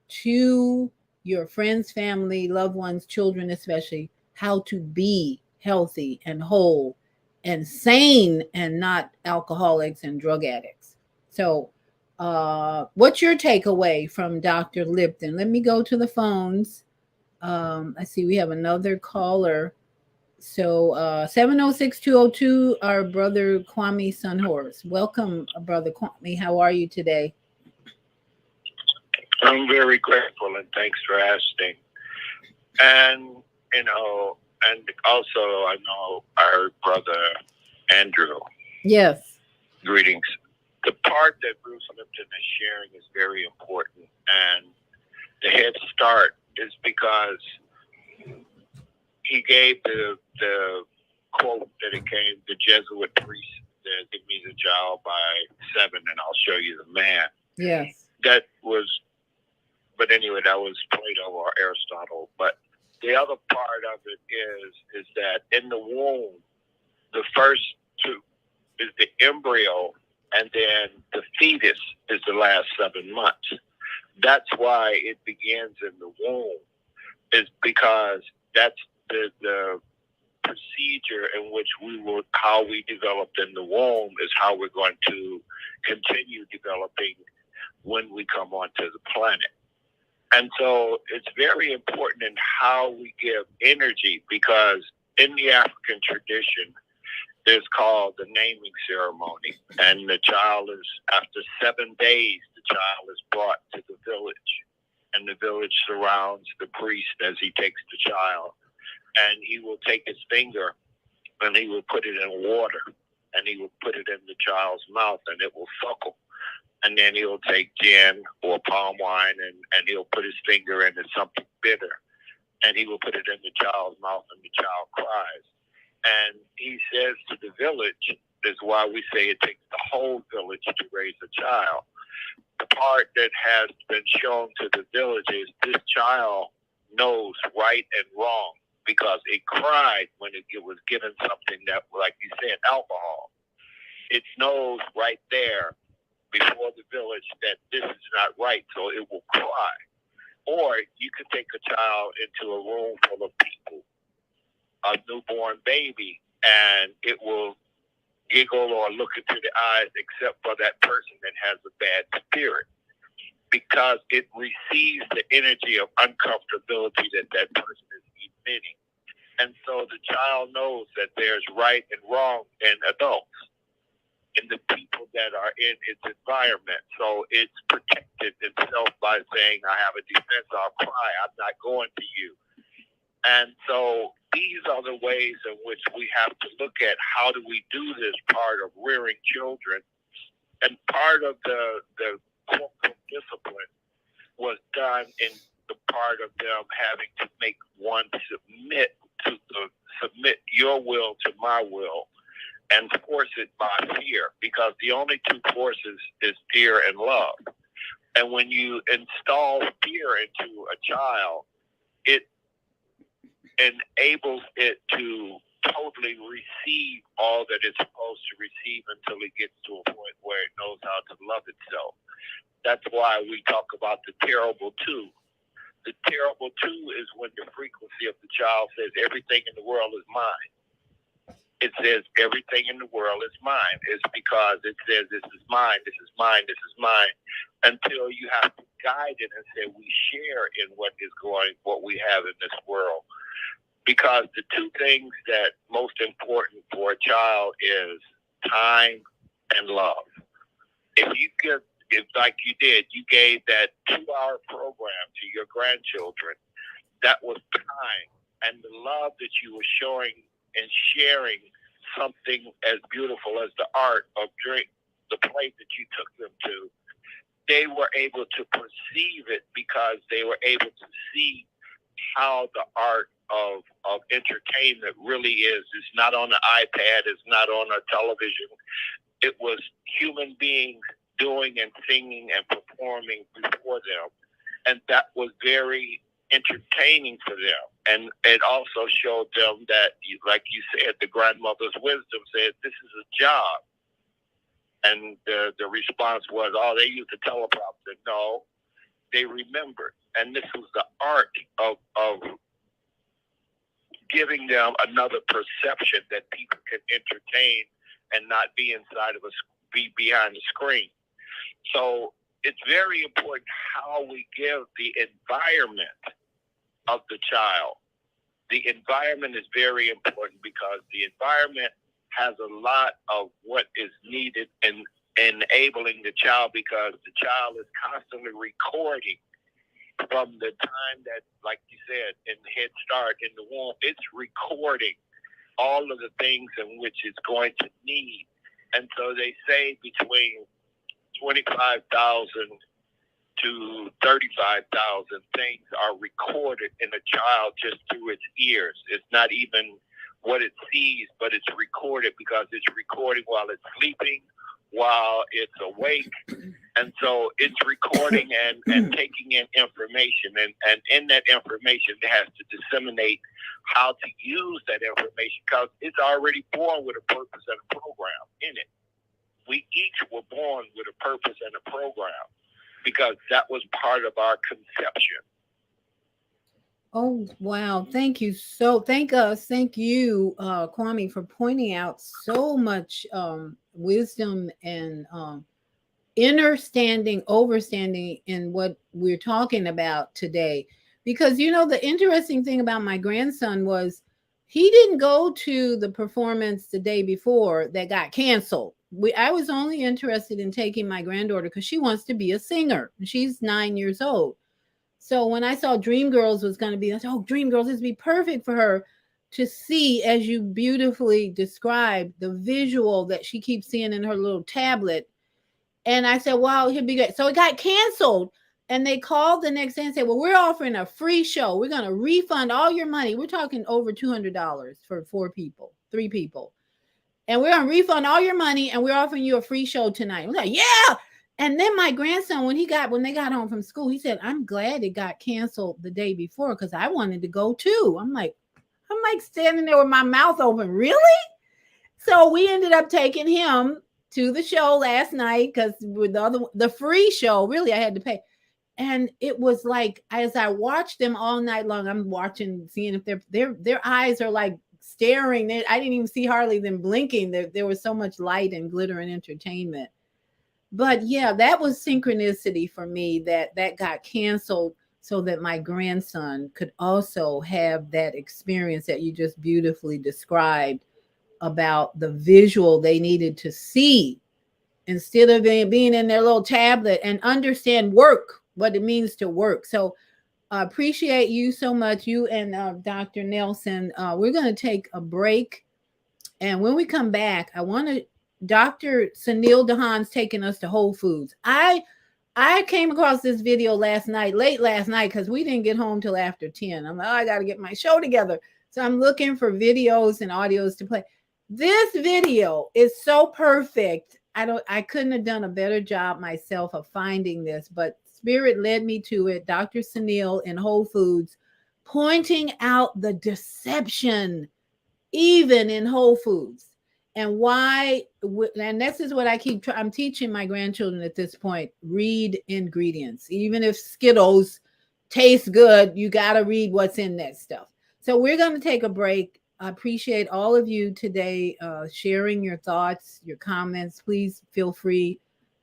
to your friends, family, loved ones, children especially, how to be healthy and whole and sane and not alcoholics and drug addicts. So what's your takeaway from Dr. Lipton? Let me go to the phones. I see we have another caller. So 706-202, our brother Kwame Sunhorse. Welcome, brother Kwame. How are you today? I'm very grateful, and thanks for asking. And, and also I know our brother Andrew. Yes. Greetings. The part that Bruce Lipton is sharing is very important, and the Head Start is because he gave the quote that it came, the Jesuit priest said, "Give me the child by 7 and I'll show you the man." Yes. But anyway, that was Plato or Aristotle. But the other part of it is that in the womb, the first two is the embryo, and then the fetus is the last 7 months. That's why it begins in the womb, is because that's the procedure in which how we developed in the womb is how we're going to continue developing when we come onto the planet. And so it's very important in how we give energy, because in the African tradition, there's called the naming ceremony. And the child is, after 7 days, the child is brought to the village. And the village surrounds the priest as he takes the child. And he will take his finger and he will put it in water. And he will put it in the child's mouth and it will suckle. And then he'll take gin or palm wine and he'll put his finger in something bitter. And he will put it in the child's mouth and the child cries. And he says to the village, this is why we say it takes the whole village to raise a child. The part that has been shown to the village is this child knows right and wrong, because it cried when it was given something that, like you said, alcohol. It knows right there before the village that this is not right, so it will cry. Or you can take a child into a room full of people, a newborn baby, and it will giggle or look into the eyes except for that person that has a bad spirit, because it receives the energy of uncomfortability that that person is emitting. And so the child knows that there's right and wrong in adults, in the people that are in its environment. So it's protected itself by saying, I have a defense, I'll cry, I'm not going to you. And so these are the ways in which we have to look at how do we do this part of rearing children. And part of the corporal discipline was done in the part of them having to make one submit your will to my will and force it by fear, because the only two forces is fear and love. And when you install fear into a child, it enables it to totally receive all that it's supposed to receive until it gets to a point where it knows how to love itself. That's why we talk about the terrible two. The terrible two is when the frequency of the child says everything in the world is mine. It says everything in the world is mine. It's because it says this is mine, this is mine, this is mine, until you have to guide it and say we share in what we have in this world. Because the two things that most important for a child is time and love. If like you did, you gave that 2-hour program to your grandchildren, that was time. And the love that you were showing and sharing something as beautiful as the art of drink, the place that you took them to, they were able to perceive it because they were able to see how the art of entertainment really is. It's not on the iPad, it's not on a television. It was human beings doing and singing and performing before them. And that was very entertaining for them. And it also showed them that, like you said, the grandmother's wisdom said, this is a job. And the response was, oh, they used a teleprompter. No, they remembered. And this was the art of giving them another perception that people can entertain and not be be behind the screen. So it's very important how we give the environment of the child. The environment is very important because the environment has a lot of what is needed in enabling the child, because the child is constantly recording from the time that, like you said, in Head Start, in the womb, it's recording all of the things in which it's going to need. And so they say between 25,000 to 35,000 things are recorded in a child just through its ears. It's not even what it sees, but it's recorded because it's recording while it's sleeping, while it's awake. And so it's recording and taking in information. And in that information, it has to disseminate how to use that information, because it's already born with a purpose and a program in it. We each were born with a purpose and a program, because that was part of our conception. Oh, wow. Thank you. Thank you, Kwame, for pointing out so much wisdom and overstanding in what we're talking about today. Because, the interesting thing about my grandson was he didn't go to the performance the day before that got canceled. I was only interested in taking my granddaughter because she wants to be a singer. She's 9 years old. So when I saw Dreamgirls was going to be, I said, oh, Dreamgirls, this would be perfect for her to see, as you beautifully described, the visual that she keeps seeing in her little tablet. And I said, wow, he'd be great. So it got canceled. And they called the next day and said, well, we're offering a free show. We're going to refund all your money. We're talking over $200 for 3 people. And we're going to refund all your money. And we're offering you a free show tonight. We're like, yeah. And then my grandson, when they got home from school, he said, I'm glad it got canceled the day before because I wanted to go too. I'm like standing there with my mouth open. Really? So we ended up taking him to the show last night because with the free show, really, I had to pay. And it was like, as I watched them all night long, I'm watching, seeing if their eyes are like staring. I didn't even see hardly them blinking. There was so much light and glitter and entertainment. But yeah, that was synchronicity for me that got canceled so that my grandson could also have that experience that you just beautifully described about the visual they needed to see instead of being in their little tablet and understand what it means to work. So I appreciate you so much, you and Dr. Nelson. We're going to take a break. And when we come back, Dr. Sunil Dahan's taking us to Whole Foods. I came across this video late last night, because we didn't get home till after 10. I'm like, I got to get my show together. So I'm looking for videos and audios to play. This video is so perfect. I couldn't have done a better job myself of finding this, but Spirit led me to it. Dr. Sunil in Whole Foods pointing out the deception even in Whole Foods, and why. And this is what I'm teaching my grandchildren at this point: read ingredients. Even if Skittles taste good, you got to read what's in that stuff. So we're going to take a break. I appreciate all of you today sharing your thoughts, your comments. Please feel free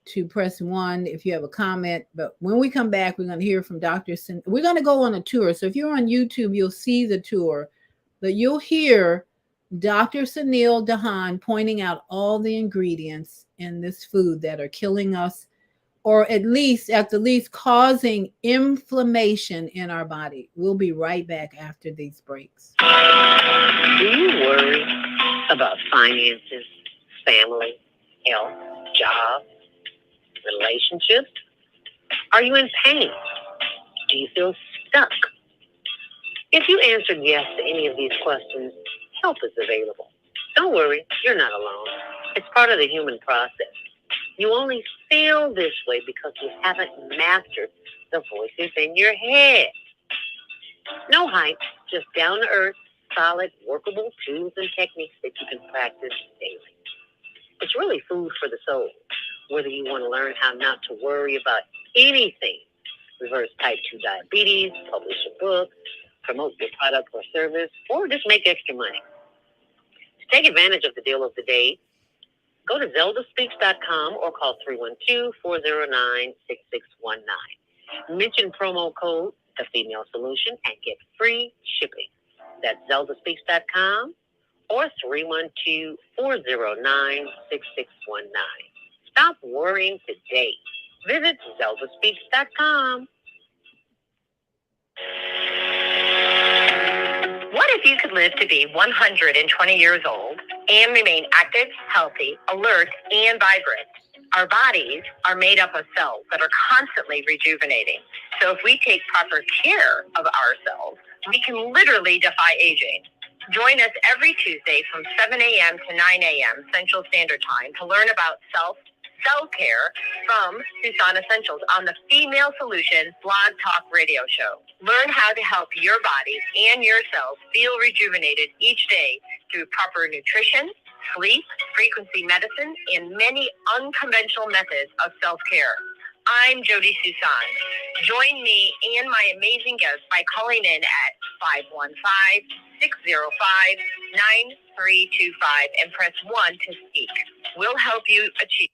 to press 1 if you have a comment. But when we come back, we're going to hear from Dr. We're going to go on a tour. So if you're on YouTube, you'll see the tour, but you'll hear Dr. Sunil Dahan pointing out all the ingredients in this food that are killing us, or at the least causing inflammation in our body. We'll be right back after these breaks. Do you worry about finances, family, health, job, relationships? Are you in pain? Do you feel stuck? If you answered yes to any of these questions, help is available. Don't worry, you're not alone. It's part of the human process. You only feel this way because you haven't mastered the voices in your head. No hype, just down-to-earth, solid, workable tools and techniques that you can practice daily. It's really food for the soul. Whether you want to learn how not to worry about anything, reverse type 2 diabetes, publish a book, promote your product or service, or just make extra money. To take advantage of the deal of the day, go to zeldaspeaks.com or call 312-409-6619. Mention promo code The Female Solution and get free shipping. That's zeldaspeaks.com or 312-409-6619. Stop worrying today. Visit zeldaspeaks.com. What if you could live to be 120 years old and remain active, healthy, alert, and vibrant? Our bodies are made up of cells that are constantly rejuvenating. So if we take proper care of ourselves, we can literally defy aging. Join us every Tuesday from 7 a.m. to 9 a.m. Central Standard Time to learn about self-care from Tucson Essentials on the Female Solution Blog Talk Radio Show. Learn how to help your body and your cells feel rejuvenated each day through proper nutrition, sleep, frequency medicine, and many unconventional methods of self-care. I'm Jody Susan. Join me and my amazing guests by calling in at 515-605-9325 and press 1 to speak. We'll help you achieve.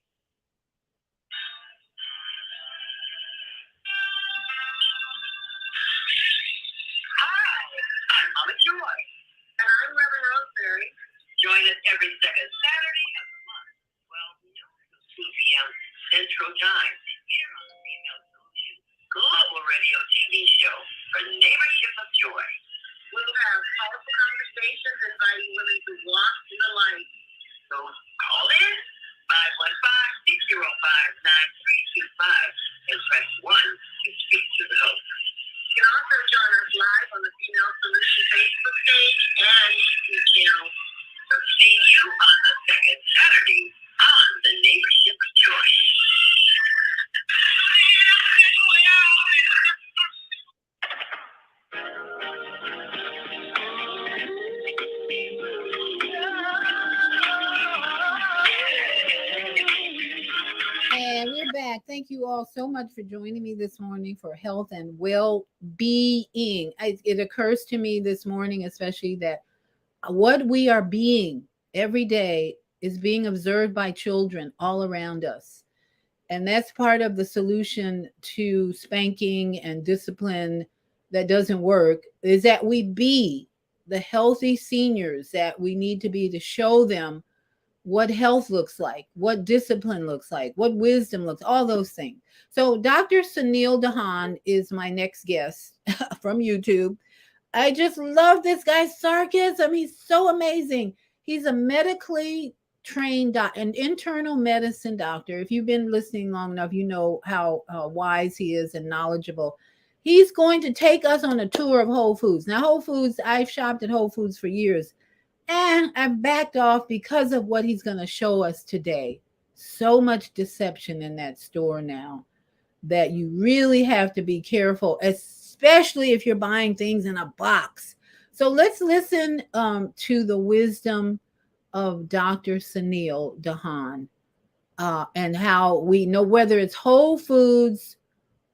And we channel see you on the second Saturday on the Neighborship of Joy. And we're back. Thank you all so much for joining me this morning for health and well-being. It occurs to me this morning, especially, that what we are being every day is being observed by children all around us. And that's part of the solution to spanking and discipline that doesn't work, is that we be the healthy seniors that we need to be, to show them what health looks like, what discipline looks like, what wisdom looks, all those things. So Dr. Sunil Dahan is my next guest from YouTube. I just love this guy's sarcasm. He's so amazing. He's a medically trained an internal medicine doctor. If you've been listening long enough, you know how wise he is and knowledgeable. He's going to take us on a tour of Whole Foods. Now, Whole Foods, I've shopped at Whole Foods for years, and I've backed off because of what he's going to show us today. So much deception in that store now that you really have to be careful, especially if you're buying things in a box. So let's listen to the wisdom of Dr. Sunil Dahan and how we know, whether it's Whole Foods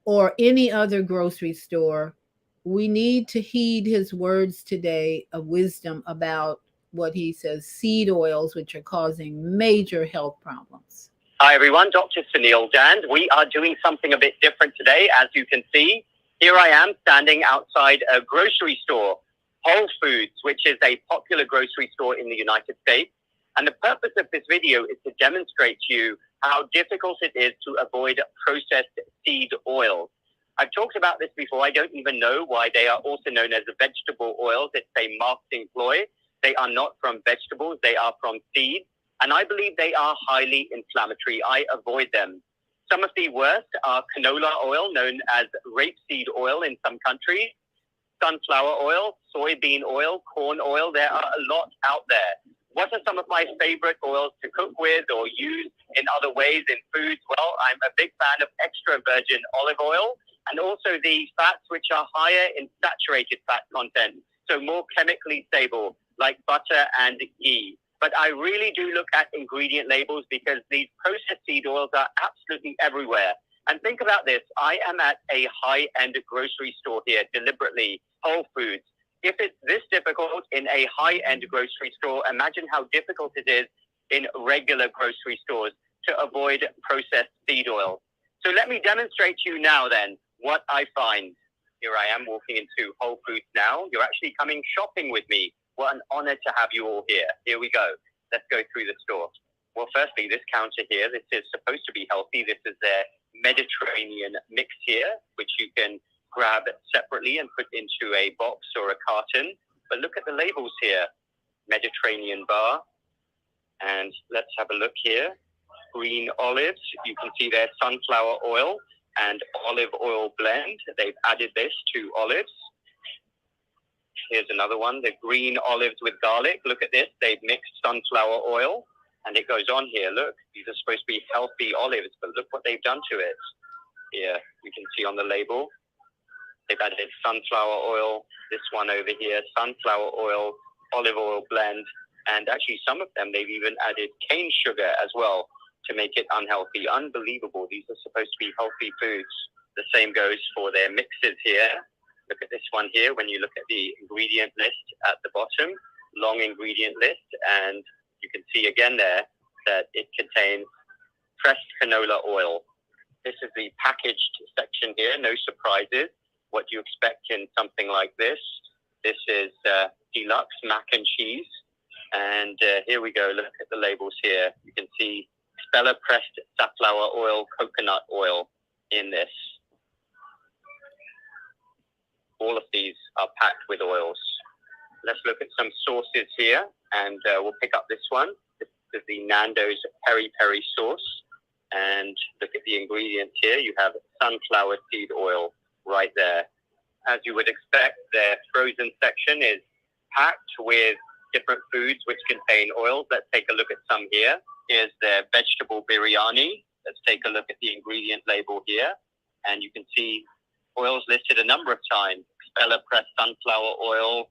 or any other grocery store, we need to heed his words today of wisdom about what he says, seed oils, which are causing major health problems. Hi everyone, Dr. Sunil Dand. We are doing something a bit different today. As you can see, here I am standing outside a grocery store, Whole Foods, which is a popular grocery store in the United States. And the purpose of this video is to demonstrate to you how difficult it is to avoid processed seed oils. I've talked about this before. I don't even know why they are also known as vegetable oils. It's a marketing ploy. They are not from vegetables. They are from seeds. And I believe they are highly inflammatory. I avoid them. Some of the worst are canola oil, known as rapeseed oil in some countries, sunflower oil, soybean oil, corn oil. There are a lot out there. What are some of my favorite oils to cook with or use in other ways in foods? Well, I'm a big fan of extra virgin olive oil and also the fats which are higher in saturated fat content, so more chemically stable, like butter and ghee. But I really do look at ingredient labels because these processed seed oils are absolutely everywhere. And think about this. I am at a high-end grocery store here, deliberately, Whole Foods. If it's this difficult in a high-end grocery store, imagine how difficult it is in regular grocery stores to avoid processed seed oil. So let me demonstrate to you now then what I find. Here I am walking into Whole Foods now. You're actually coming shopping with me. What an honor to have you all here. Here we go. Let's go through the store. Well, firstly, this counter here, this is supposed to be healthy. This is their Mediterranean mix here, which you can grab separately and put into a box or a carton. But look at the labels here. Mediterranean bar. And let's have a look here. Green olives. You can see their sunflower oil and olive oil blend. They've added this to olives. Here's another one, the green olives with garlic. Look at this. They've mixed sunflower oil. And it goes on here. Look, these are supposed to be healthy olives, but look what they've done to it. Here, you can see on the label. They've added sunflower oil. This one over here, sunflower oil, olive oil blend. And actually, some of them, they've even added cane sugar as well to make it unhealthy. Unbelievable. These are supposed to be healthy foods. The same goes for their mixes here. Look at this one here. When you look at the ingredient list at the bottom, long ingredient list, and you can see again there that it contains pressed canola oil. This is the packaged section here. No surprises. What you expect in something like this. This is deluxe mac and cheese. And here we go. Look at the labels here. You can see Speller pressed safflower oil, coconut oil in this. All of these are packed with oils. Let's look at some sauces here, and we'll pick up this one. This is the Nando's Peri Peri sauce. And look at the ingredients here. You have sunflower seed oil right there. As you would expect, their frozen section is packed with different foods which contain oils. Let's take a look at some here. Here's their vegetable biryani. Let's take a look at the ingredient label here. And you can see oils listed a number of times. Bella pressed sunflower oil.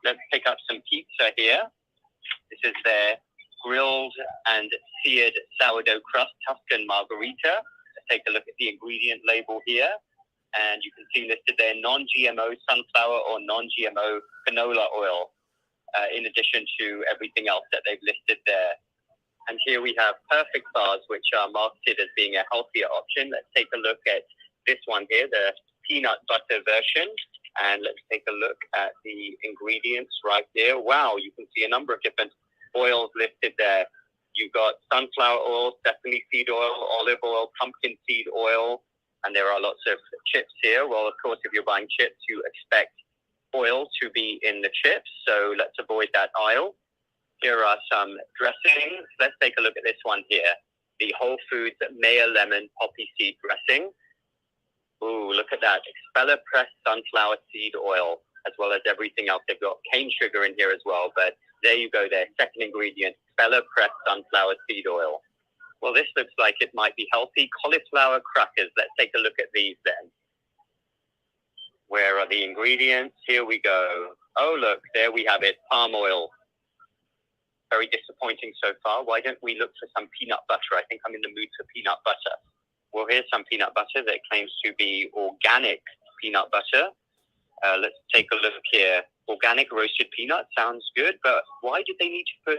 Let's pick up some pizza here. This is their grilled and seared sourdough crust Tuscan margarita. Let's take a look at the ingredient label here. And you can see listed there non-GMO sunflower or non-GMO canola oil, in addition to everything else that they've listed there. And here we have perfect bars, which are marketed as being a healthier option. Let's take a look at this one here, the peanut butter version. And let's take a look at the ingredients right here. Wow, you can see a number of different oils listed there. You've got sunflower oil, sesame seed oil, olive oil, pumpkin seed oil, and there are lots of chips here. Well, of course, if you're buying chips, you expect oil to be in the chips, so let's avoid that aisle. Here are some dressings. Let's take a look at this one here, the Whole Foods Mayor Lemon Poppy Seed Dressing. Ooh, look at that. Expeller pressed sunflower seed oil, as well as everything else. They've got cane sugar in here as well, but there you go there. Second ingredient, expeller pressed sunflower seed oil. Well, this looks like it might be healthy. Cauliflower crackers. Let's take a look at these then. Where are the ingredients? Here we go. Oh, look, there we have it. Palm oil. Very disappointing so far. Why don't we look for some peanut butter? I think I'm in the mood for peanut butter. Well, here's some peanut butter that claims to be organic peanut butter. Let's take a look here. Organic roasted peanut sounds good, but why do they need to put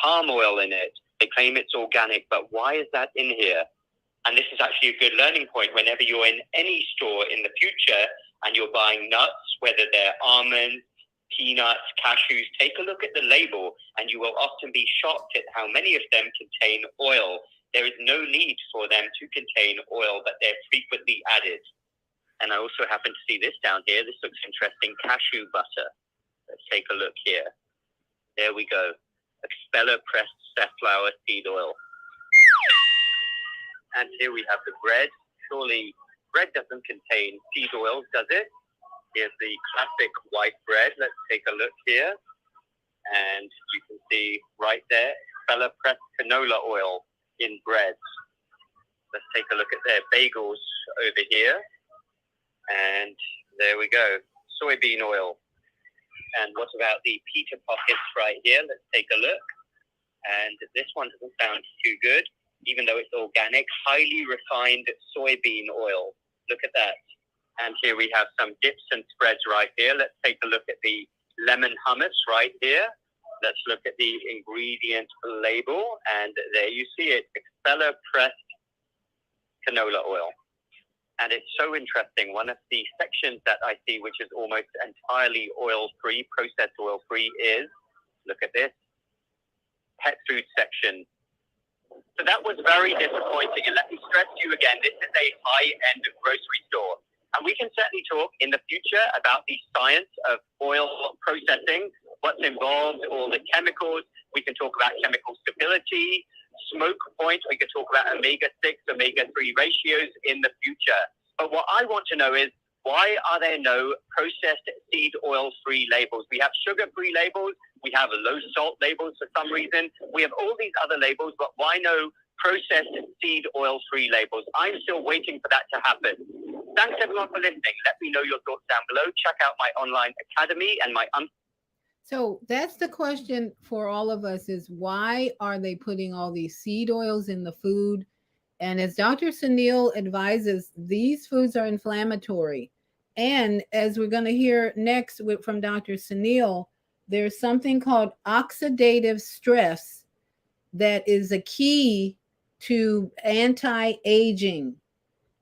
palm oil in it? They claim it's organic, but why is that in here? And this is actually a good learning point whenever you're in any store in the future and you're buying nuts, whether they're almonds, peanuts, cashews, take a look at the label and you will often be shocked at how many of them contain oil. There is no need for them to contain oil, but they're frequently added. And I also happen to see this down here. This looks interesting, cashew butter. Let's take a look here. There we go. Expeller pressed safflower seed oil. And here we have the bread. Surely bread doesn't contain seed oils, does it? Here's the classic white bread. Let's take a look here. And you can see right there, expeller pressed canola oil in breads. Let's take a look at their bagels over here. And there we go, soybean oil. And what about the pita pockets right here? Let's take a look. And this one doesn't sound too good, even though it's organic, highly refined soybean oil. Look at that. And here we have some dips and spreads right here. Let's take a look at the lemon hummus right here. Let's look at the ingredient label. And there you see it, expeller pressed canola oil. And it's so interesting. One of the sections that I see, which is almost entirely oil-free, processed oil-free, is, look at this, pet food section. So that was very disappointing. And let me stress to you again, this is a high-end grocery store. And we can certainly talk in the future about the science of oil processing, what's involved, all the chemicals. We can talk about chemical stability, smoke point. We can talk about omega-6, omega-3 ratios in the future. But what I want to know is, why are there no processed seed oil-free labels? We have sugar-free labels. We have low-salt labels for some reason. We have all these other labels, but why no processed seed oil-free labels? I'm still waiting for that to happen. Thanks, everyone, for listening. Let me know your thoughts down below. Check out my online academy and my... So that's the question for all of us, is why are they putting all these seed oils in the food? And as Dr. Sunil advises, these foods are inflammatory. And as we're going to hear next from Dr. Sunil, there's something called oxidative stress that is a key to anti-aging.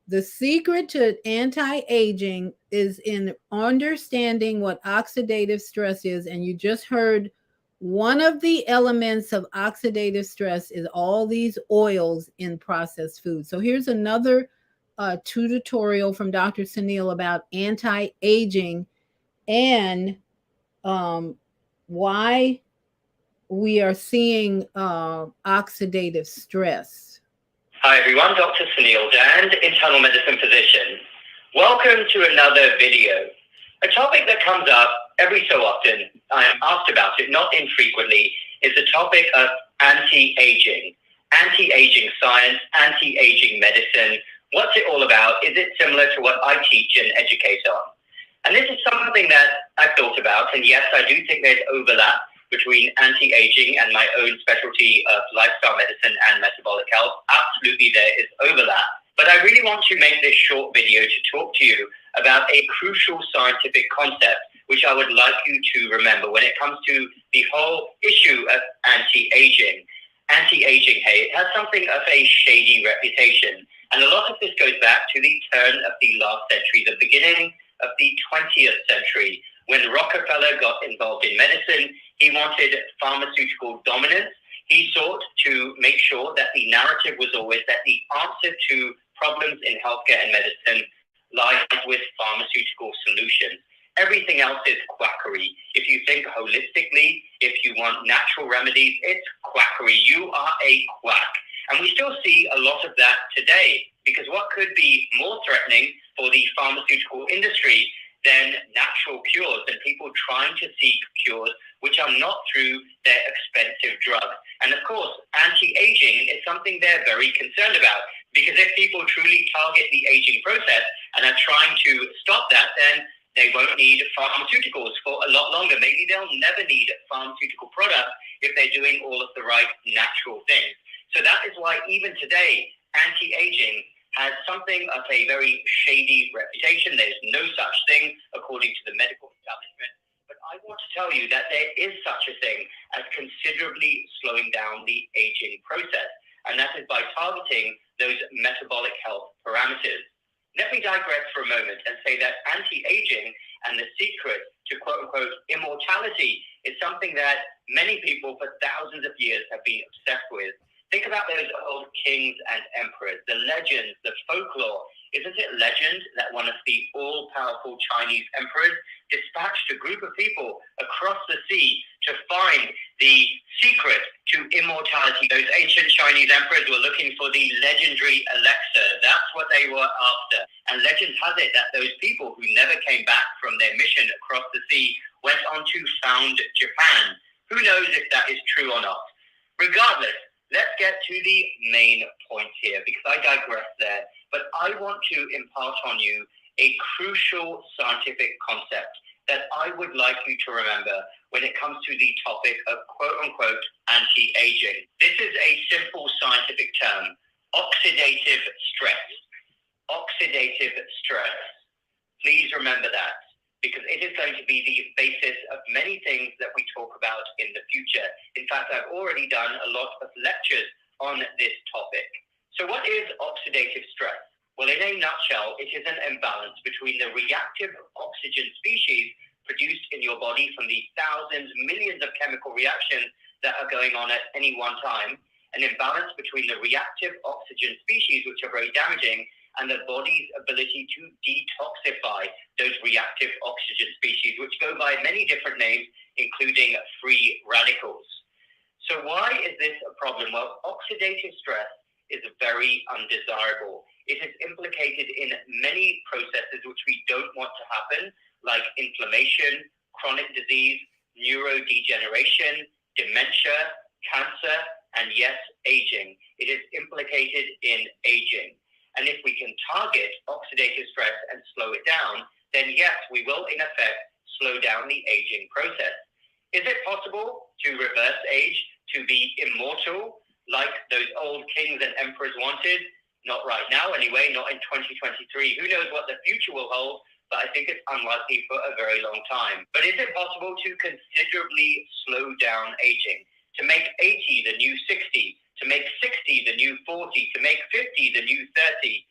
The secret to anti-aging is in understanding what oxidative stress is. And you just heard one of the elements of oxidative stress is all these oils in processed food. So here's another tutorial from Dr. Sunil about anti-aging and why we are seeing oxidative stress. Hi everyone, Dr. Sunil Dand, internal medicine physician. Welcome to another video. A topic that comes up every so often I'm asked about it, not infrequently, is the topic of anti-aging. Anti-aging science, anti-aging medicine. What's it all about? Is it similar to what I teach and educate on? And this is something that I've thought about, and yes, I do think there's overlap between anti-aging and my own specialty of lifestyle medicine and metabolic health. Absolutely, there is overlap. But I really want to make this short video to talk to you about a crucial scientific concept, which I would like you to remember when it comes to the whole issue of anti-aging. Anti-aging, hey, it has something of a shady reputation. And a lot of this goes back to the turn of the last century, the beginning of the 20th century. When Rockefeller got involved in medicine, he wanted pharmaceutical dominance. He sought to make sure that the narrative was always that the answer to problems in healthcare and medicine lies with pharmaceutical solutions. Everything else is quackery. If you think holistically, if you want natural remedies, it's quackery. You are a quack. And we still see a lot of that today, because what could be more threatening for the pharmaceutical industry than natural cures and people trying to seek cures which are not through their expensive drugs? And of course, anti-aging is something they're very concerned about, because if people truly target the aging process and are trying to stop that, then they won't need pharmaceuticals for a lot longer. Maybe they'll never need pharmaceutical products if they're doing all of the right natural things. So that is why even today, anti-aging has something of a very shady reputation. There's no such thing according to the medical establishment. But I want to tell you that there is such a thing as considerably slowing down the aging process. And that is by targeting those metabolic health parameters. Let me digress for a moment and say that anti-aging and the secret to quote-unquote immortality is something that many people for thousands of years have been obsessed with. Think about those old kings and emperors, the legends, the folklore. Isn't it legend that one of the all-powerful Chinese emperors dispatched a group of people across the sea to find the secret to immortality? Those ancient Chinese emperors were looking for the legendary elixir. That's what they were after. And legend has it that those people who never came back from their mission across the sea went on to found Japan. Who knows if that is true or not? Regardless, let's get to the main point here, because I digress there. But I want to impart on you a crucial scientific concept that I would like you to remember when it comes to the topic of quote-unquote anti-aging. This is a simple scientific term: oxidative stress. Oxidative stress. Please remember that, because it is going to be the basis of many things that we talk about in the future. In fact, I've already done a lot of lectures on this topic. So what is oxidative stress? Well, in a nutshell, it is an imbalance between the reactive oxygen species produced in your body from the thousands, millions of chemical reactions that are going on at any one time, an imbalance between the reactive oxygen species, which are very damaging, and the body's ability to detoxify those reactive oxygen species, which go by many different names, including free radicals. So why is this a problem? Well, oxidative stress is very undesirable. It is implicated in many processes which we don't want to happen, like inflammation, chronic disease, neurodegeneration, dementia, cancer, and yes, aging. It is implicated in aging. And if we can target oxidative stress and slow it down, then yes, we will in effect slow down the aging process. Is it possible to reverse age, to be immortal, like those old kings and emperors wanted? Not right now anyway, not in 2023. Who knows what the future will hold, but I think it's unlikely for a very long time. But is it possible to considerably slow down aging? To make 80 the new 60, to make 60 the new 40, to make 50 the new 30?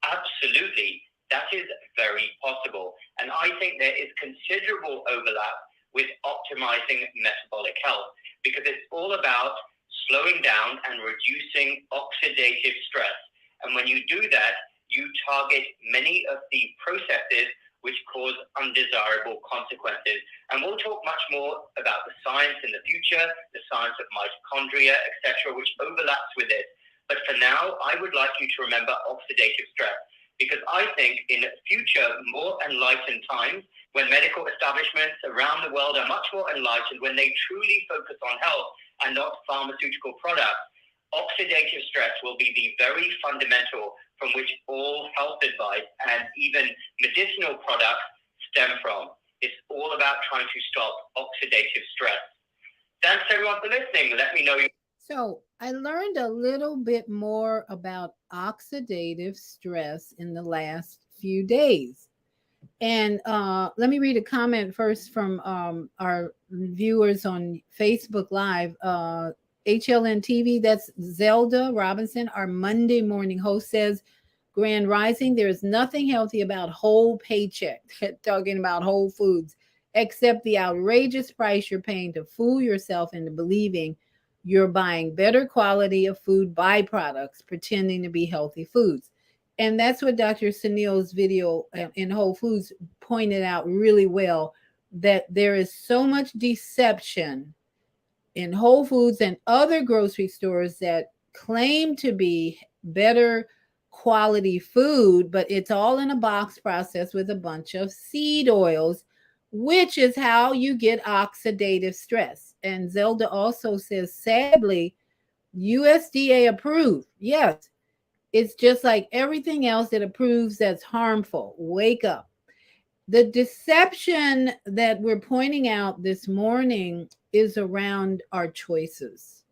Absolutely. That is very possible. And I think there is considerable overlap with optimizing metabolic health, because it's all about slowing down and reducing oxidative stress. And when you do that, you target many of the processes which cause undesirable consequences. And we'll talk much more about the science in the future, the science of mitochondria, etc., which overlaps with it. But for now, I would like you to remember oxidative stress, because I think in future, more enlightened times, when medical establishments around the world are much more enlightened, when they truly focus on health and not pharmaceutical products, oxidative stress will be the very fundamental from which all health advice and even medicinal products stem from. It's all about trying to stop oxidative stress. Thanks everyone for listening. Let me know. So I learned a little bit more about oxidative stress in the last few days. And let me read a comment first from our viewers on Facebook Live. HLN TV, that's Zelda Robinson, our Monday morning host, says, Grand Rising, there is nothing healthy about whole paycheck, talking about Whole Foods, except the outrageous price you're paying to fool yourself into believing you're buying better quality of food byproducts, pretending to be healthy foods. And that's what Dr. Sunil's video in Whole Foods pointed out really well, that there is so much deception in Whole Foods and other grocery stores that claim to be better quality food, but it's all in a box process with a bunch of seed oils, which is how you get oxidative stress. And Zelda also says, sadly, USDA approved. Yes, it's just like everything else that approves that's harmful. Wake up. The deception that we're pointing out this morning is around our choices.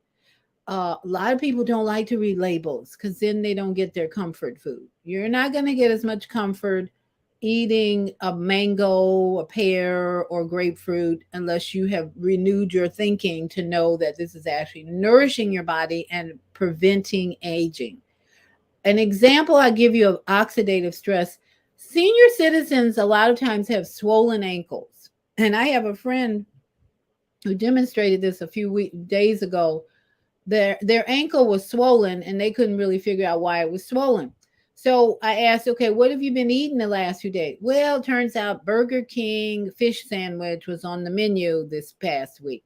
A lot of people don't like to read labels because then they don't get their comfort food. You're not going to get as much comfort eating a mango, a pear, or grapefruit unless you have renewed your thinking to know that this is actually nourishing your body and preventing aging. An example I give you of oxidative stress: senior citizens a lot of times have swollen ankles. And I have a friend who demonstrated this a few days ago. Their ankle was swollen and they couldn't really figure out why it was swollen. So I asked, okay, what have you been eating the last few days? Well, it turns out Burger King fish sandwich was on the menu this past week.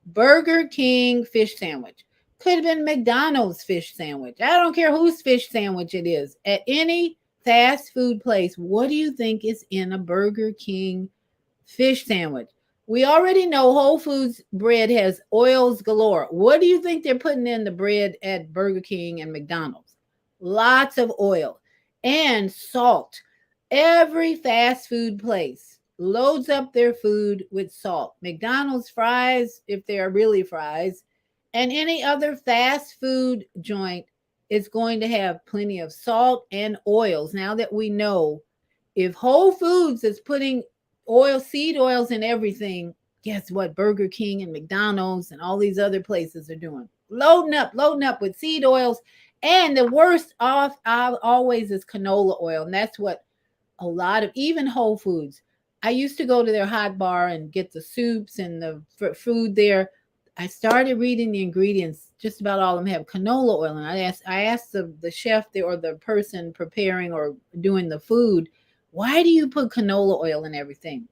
Burger King fish sandwich. Could have been McDonald's fish sandwich. I don't care whose fish sandwich it is. At any fast food place, what do you think is in a Burger King fish sandwich? We already know Whole Foods bread has oils galore. What do you think they're putting in the bread at Burger King and McDonald's? Lots of oil and salt. Every fast food place loads up their food with salt. McDonald's fries, if they are really fries, and any other fast food joint is going to have plenty of salt and oils. Now that we know, if Whole Foods is putting seed oils in everything, guess what Burger King and McDonald's and all these other places are doing? Loading up with seed oils. And the worst off always is canola oil. And that's what a lot of, even Whole Foods. I used to go to their hot bar and get the soups and the food there. I started reading the ingredients. Just about all of them have canola oil. And I asked the chef there, or the person preparing or doing the food, why do you put canola oil in everything?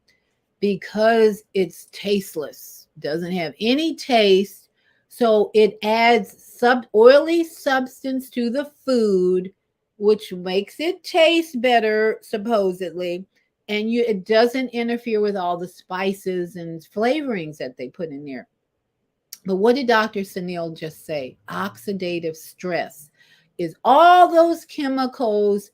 Because it's tasteless. Doesn't have any taste. So it adds oily substance to the food, which makes it taste better, supposedly. And it doesn't interfere with all the spices and flavorings that they put in there. But what did Dr. Sunil just say? Oxidative stress is all those chemicals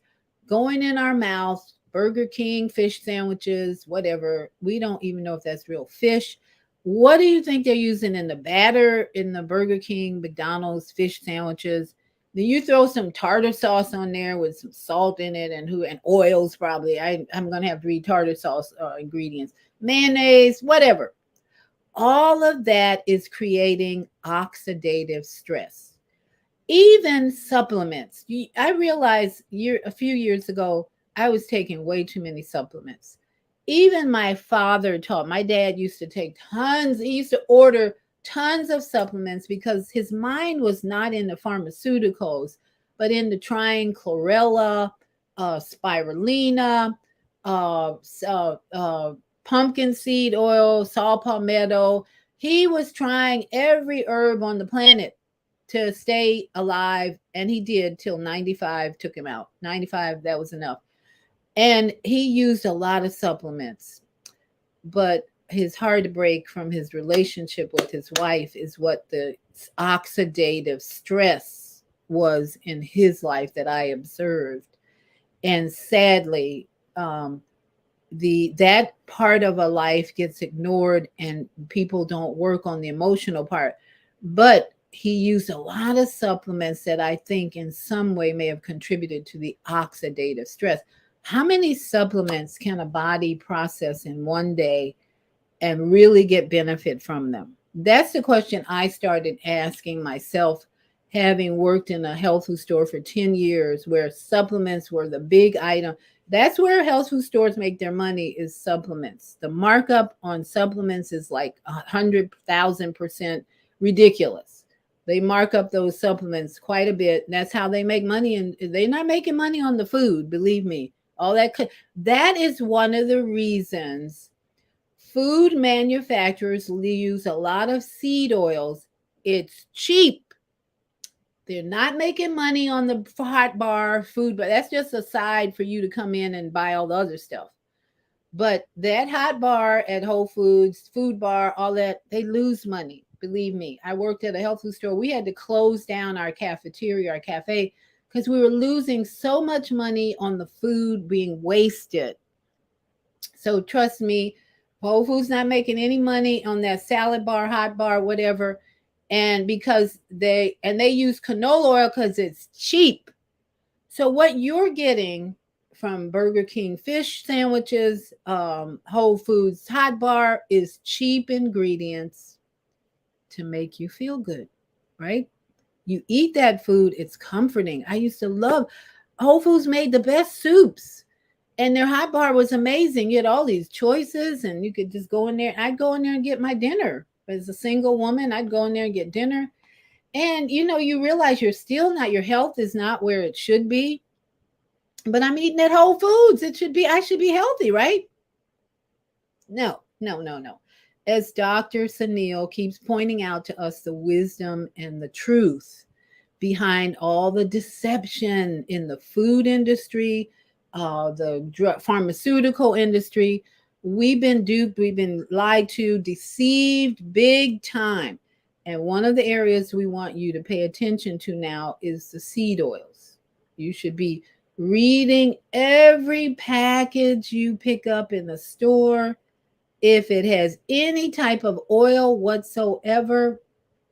going in our mouth. Burger King fish sandwiches, whatever. We don't even know if that's real fish. What do you think they're using in the batter in the Burger King, McDonald's fish sandwiches? Then you throw some tartar sauce on there with some salt in it and oils probably. I'm going to have to read tartar sauce ingredients. Mayonnaise, whatever. All of that is creating oxidative stress. Even supplements. I realized a few years ago, I was taking way too many supplements. Even my father my dad used to take tons. He used to order tons of supplements because his mind was not in the pharmaceuticals, but into trying chlorella, spirulina, pumpkin seed oil, saw palmetto. He was trying every herb on the planet to stay alive, and he did till 95 took him out. 95, that was enough. And he used a lot of supplements. but his heartbreak from his relationship with his wife is what the oxidative stress was in his life that I observed. And sadly, um, that part of a life gets ignored and people don't work on the emotional part. But he used a lot of supplements that I think in some way may have contributed to the oxidative stress. How many supplements can a body process in one day and really get benefit from them? That's the question I started asking myself, having worked in a health food store for 10 years where supplements were the big item. That's where health food stores make their money, is supplements. The markup on supplements is like 100,000% ridiculous. They mark up those supplements quite a bit. That's how they make money, and they're not making money on the food, believe me. All that is one of the reasons food manufacturers use a lot of seed oils. It's cheap. They're not making money on the hot bar food, but that's just a side for you to come in and buy all the other stuff. But that hot bar at Whole Foods, food bar, all that, they lose money. Believe me. I worked at a health food store. We had to close down our cafeteria, our cafe, because we were losing so much money on the food being wasted. So trust me, Whole Foods not making any money on that salad bar, hot bar, whatever. And because they use canola oil because it's cheap. So what you're getting from Burger King fish sandwiches, Whole Foods hot bar is cheap ingredients to make you feel good, right? You eat that food, it's comforting. I used to love Whole Foods made the best soups. And their hot bar was amazing. You had all these choices, and you could just go in there. I'd go in there and get my dinner. As a single woman, I'd go in there and get dinner. And you realize your health is not where it should be. But I'm eating at Whole Foods. I should be healthy, right? No, no, no, no. As Dr. Sunil keeps pointing out to us, the wisdom and the truth behind all the deception in the food industry, the pharmaceutical industry. We've been duped, we've been lied to, deceived big time. And one of the areas we want you to pay attention to now is the seed oils. You should be reading every package you pick up in the store. If it has any type of oil whatsoever,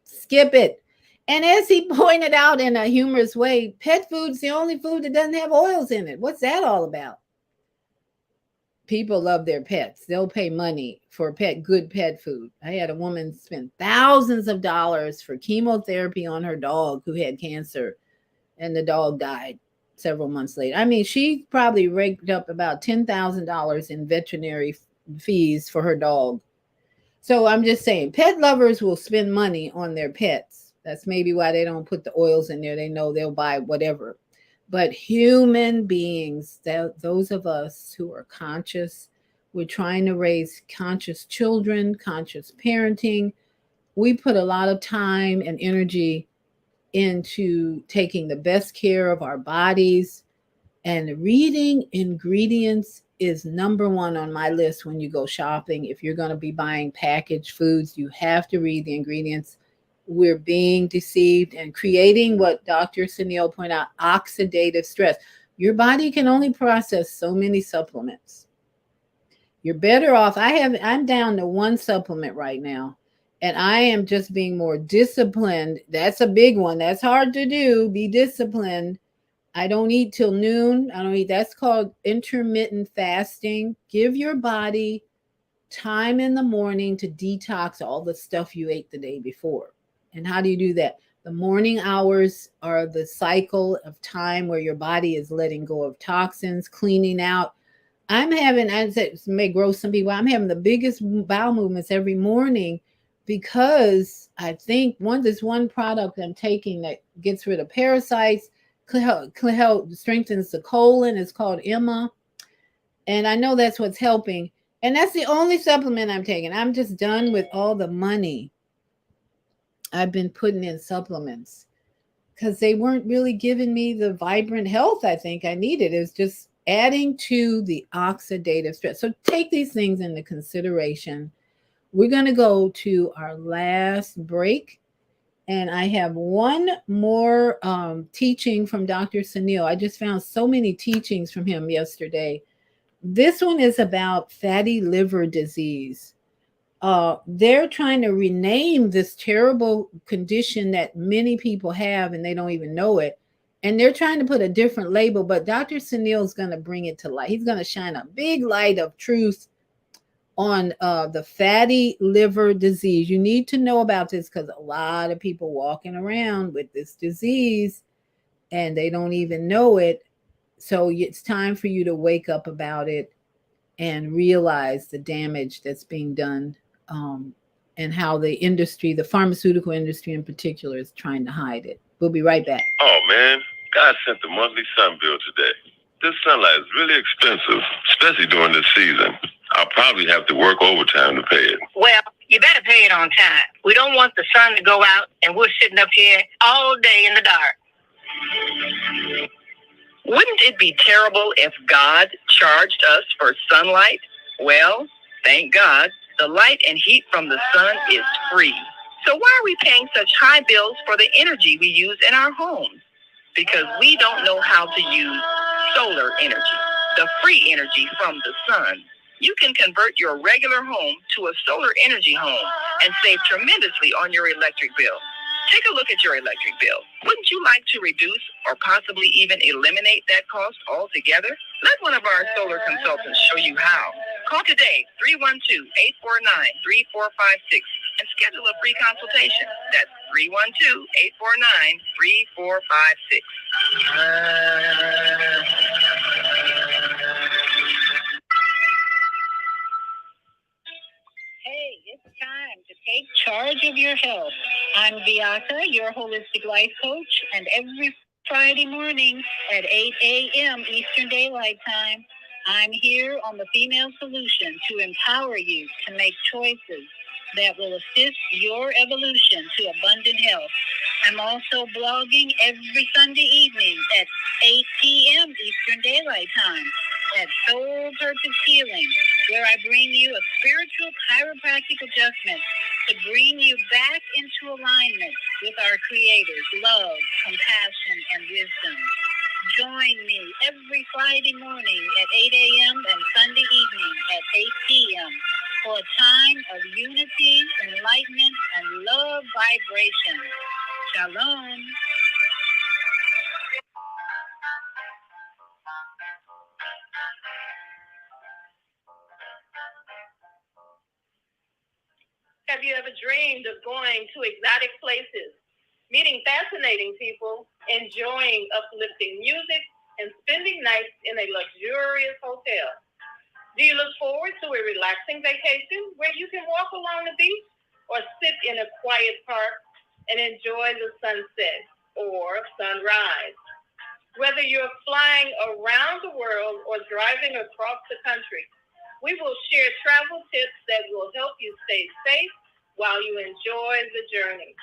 skip it. And as he pointed out in a humorous way, pet food's the only food that doesn't have oils in it. What's that all about? People love their pets. They'll pay money for good pet food. I had a woman spend thousands of dollars for chemotherapy on her dog who had cancer, and the dog died several months later. I mean, she probably raked up about $10,000 in veterinary fees for her dog. So I'm just saying, pet lovers will spend money on their pets. That's maybe why they don't put the oils in there. They know they'll buy whatever. But human beings, those of us who are conscious, we're trying to raise conscious children, conscious parenting. We put a lot of time and energy into taking the best care of our bodies. And reading ingredients is number one on my list when you go shopping. If you're going to be buying packaged foods, you have to read the ingredients. We're being deceived and creating what Dr. Sunil pointed out, oxidative stress. Your body can only process so many supplements. You're better off. I'm down to one supplement right now, and I am just being more disciplined. That's a big one. That's hard to do. Be disciplined. I don't eat till noon. I don't eat. That's called intermittent fasting. Give your body time in the morning to detox all the stuff you ate the day before. And how do you do that? The morning hours are the cycle of time where your body is letting go of toxins, cleaning out. I said, it may gross some people. I'm having the biggest bowel movements every morning because I think there's one product I'm taking that gets rid of parasites, strengthens the colon. It's called Emma. And I know that's what's helping. And that's the only supplement I'm taking. I'm just done with all the money I've been putting in supplements because they weren't really giving me the vibrant health I think I needed. It was just adding to the oxidative stress. So take these things into consideration. We're going to go to our last break. And I have one more teaching from Dr. Sunil. I just found so many teachings from him yesterday. This one is about fatty liver disease. They're trying to rename this terrible condition that many people have and they don't even know it. And they're trying to put a different label, but Dr. Sunil is going to bring it to light. He's going to shine a big light of truth on the fatty liver disease. You need to know about this because a lot of people walking around with this disease and they don't even know it. So it's time for you to wake up about it and realize the damage that's being done, and how the industry, the pharmaceutical industry in particular, is trying to hide it. We'll be right back. Oh, man. God sent the monthly sun bill today. This sunlight is really expensive, especially during this season. I'll probably have to work overtime to pay it. Well, you better pay it on time. We don't want the sun to go out and we're sitting up here all day in the dark. Wouldn't it be terrible if God charged us for sunlight? Well, thank God, the light and heat from the sun is free. So why are we paying such high bills for the energy we use in our homes? Because we don't know how to use solar energy, the free energy from the sun. You can convert your regular home to a solar energy home and save tremendously on your electric bill. Take a look at your electric bill. Wouldn't you like to reduce or possibly even eliminate that cost altogether? Let one of our solar consultants show you how. Call today, 312-849-3456, and schedule a free consultation. That's 312-849-3456. Hey, it's time to take charge of your health. I'm Viyahta, your holistic life coach, and every Friday morning at 8 a.m. Eastern Daylight Time, I'm here on the Female Solution to empower you to make choices that will assist your evolution to abundant health. I'm also blogging every Sunday evening at 8 p.m. Eastern Daylight Time at Soul Purpose Healing, where I bring you a spiritual chiropractic adjustment to bring you back into alignment with our Creator's love, compassion, and wisdom. Join me every Friday morning at 8 a.m. and Sunday evening at 8 p.m. for a time of unity, enlightenment, and love vibration. Shalom. Have you ever dreamed of going to exotic places, meeting fascinating people, enjoying uplifting music, and spending nights in a luxurious hotel? Do you look forward to a relaxing vacation where you can walk along the beach or sit in a quiet park and enjoy the sunset or sunrise? Whether you're flying around the world or driving across the country, we will share travel tips that will help you stay safe while you enjoy the journey.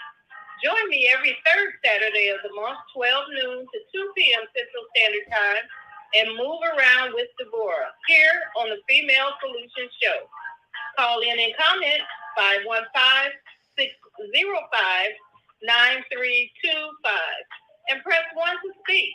Join me every third Saturday of the month, 12 noon to 2 p.m. Central Standard Time, and move around with Deborah here on the Female Solution Show. Call in and comment 515-605-9325 and press 1 to speak.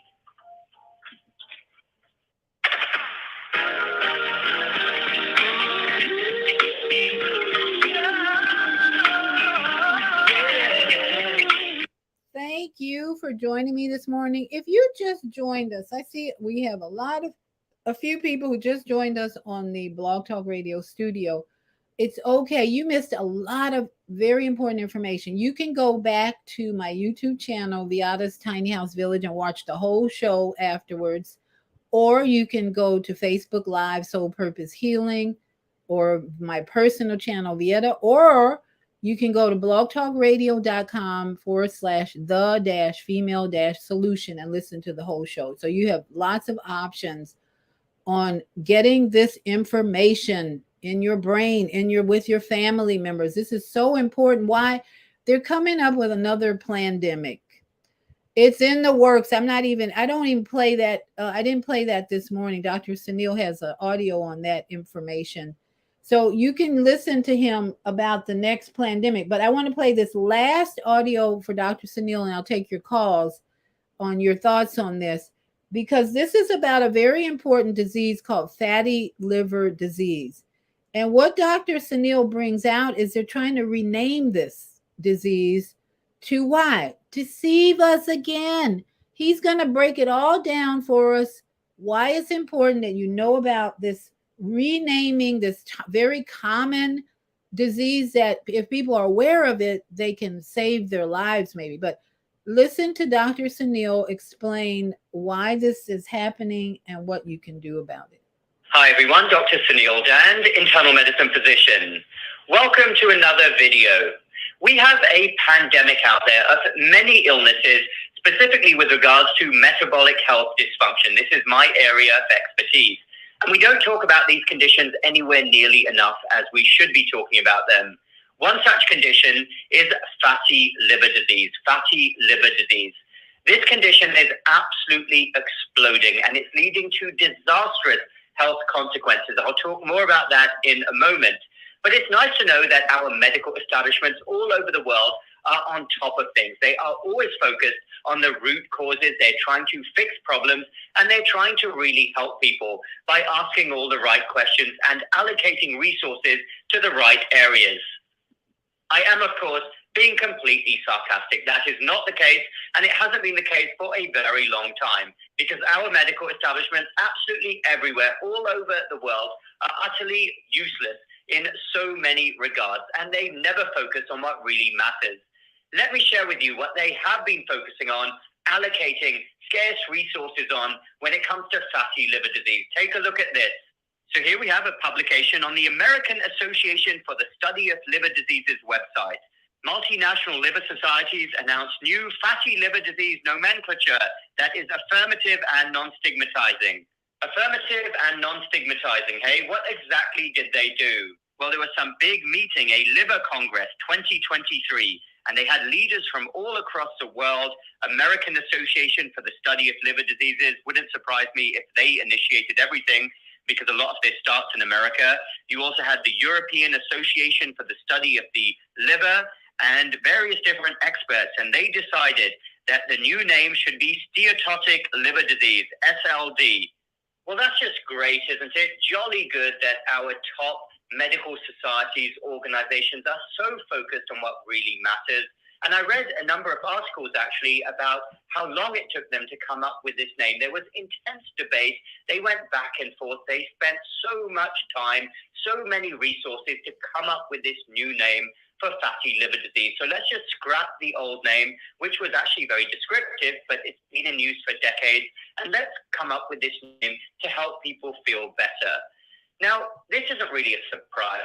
Thank you for joining me this morning. If you just joined us, I see we have a few people who just joined us on the Blog Talk Radio studio. It's okay. You missed a lot of very important information. You can go back to my YouTube channel, Viyahta's Tiny House Village, and watch the whole show afterwards. Or you can go to Facebook Live, Soul Purpose Healing, or my personal channel, Viyahta, or you can go to blogtalkradio.com/the-female-solution and listen to the whole show. So you have lots of options on getting this information in your brain, with your family members. This is so important. Why? They're coming up with another pandemic. It's in the works. I don't even play that. I didn't play that this morning. Dr. Sunil has an audio on that information. So you can listen to him about the next pandemic. But I want to play this last audio for Dr. Sunil, and I'll take your calls on your thoughts on this, because this is about a very important disease called fatty liver disease. And what Dr. Sunil brings out is they're trying to rename this disease to why? Deceive us again. He's going to break it all down for us, why it's important that you know about this renaming this very common disease, that if people are aware of it, they can save their lives maybe. But listen to Dr. Sunil explain why this is happening and what you can do about it. Hi everyone, Dr. Sunil Dand, internal medicine physician. Welcome to another video. We have a pandemic out there of many illnesses, specifically with regards to metabolic health dysfunction. This is my area of expertise. And we don't talk about these conditions anywhere nearly enough as we should be talking about them. One such condition is fatty liver disease. Fatty liver disease. This condition is absolutely exploding and it's leading to disastrous health consequences. I'll talk more about that in a moment. But it's nice to know that our medical establishments all over the world are on top of things. They are always focused on the root causes. They're trying to fix problems and they're trying to really help people by asking all the right questions and allocating resources to the right areas. I am, of course, being completely sarcastic. That is not the case, and it hasn't been the case for a very long time, because our medical establishments absolutely everywhere, all over the world, are utterly useless in so many regards, and they never focus on what really matters. Let me share with you what they have been focusing on, allocating scarce resources on when it comes to fatty liver disease. Take a look at this. So here we have a publication on the American Association for the Study of Liver Diseases website. Multinational liver societies announced new fatty liver disease nomenclature that is affirmative and non-stigmatizing. Affirmative and non-stigmatizing. Hey, what exactly did they do? Well, there was some big meeting, a Liver Congress 2023, and they had leaders from all across the world. American Association for the Study of Liver Diseases, wouldn't surprise me if they initiated everything, because a lot of this starts in America. You also had the European Association for the Study of the Liver and various different experts, and they decided that the new name should be steatotic liver disease, SLD. Well, that's just great, isn't it? Jolly good that our top medical societies, organizations are so focused on what really matters. And I read a number of articles actually about how long it took them to come up with this name. There was intense debate. They went back and forth. They spent so much time, so many resources to come up with this new name for fatty liver disease. So let's just scrap the old name, which was actually very descriptive, but it's been in use for decades. And let's come up with this name to help people feel better. Now, this isn't really a surprise.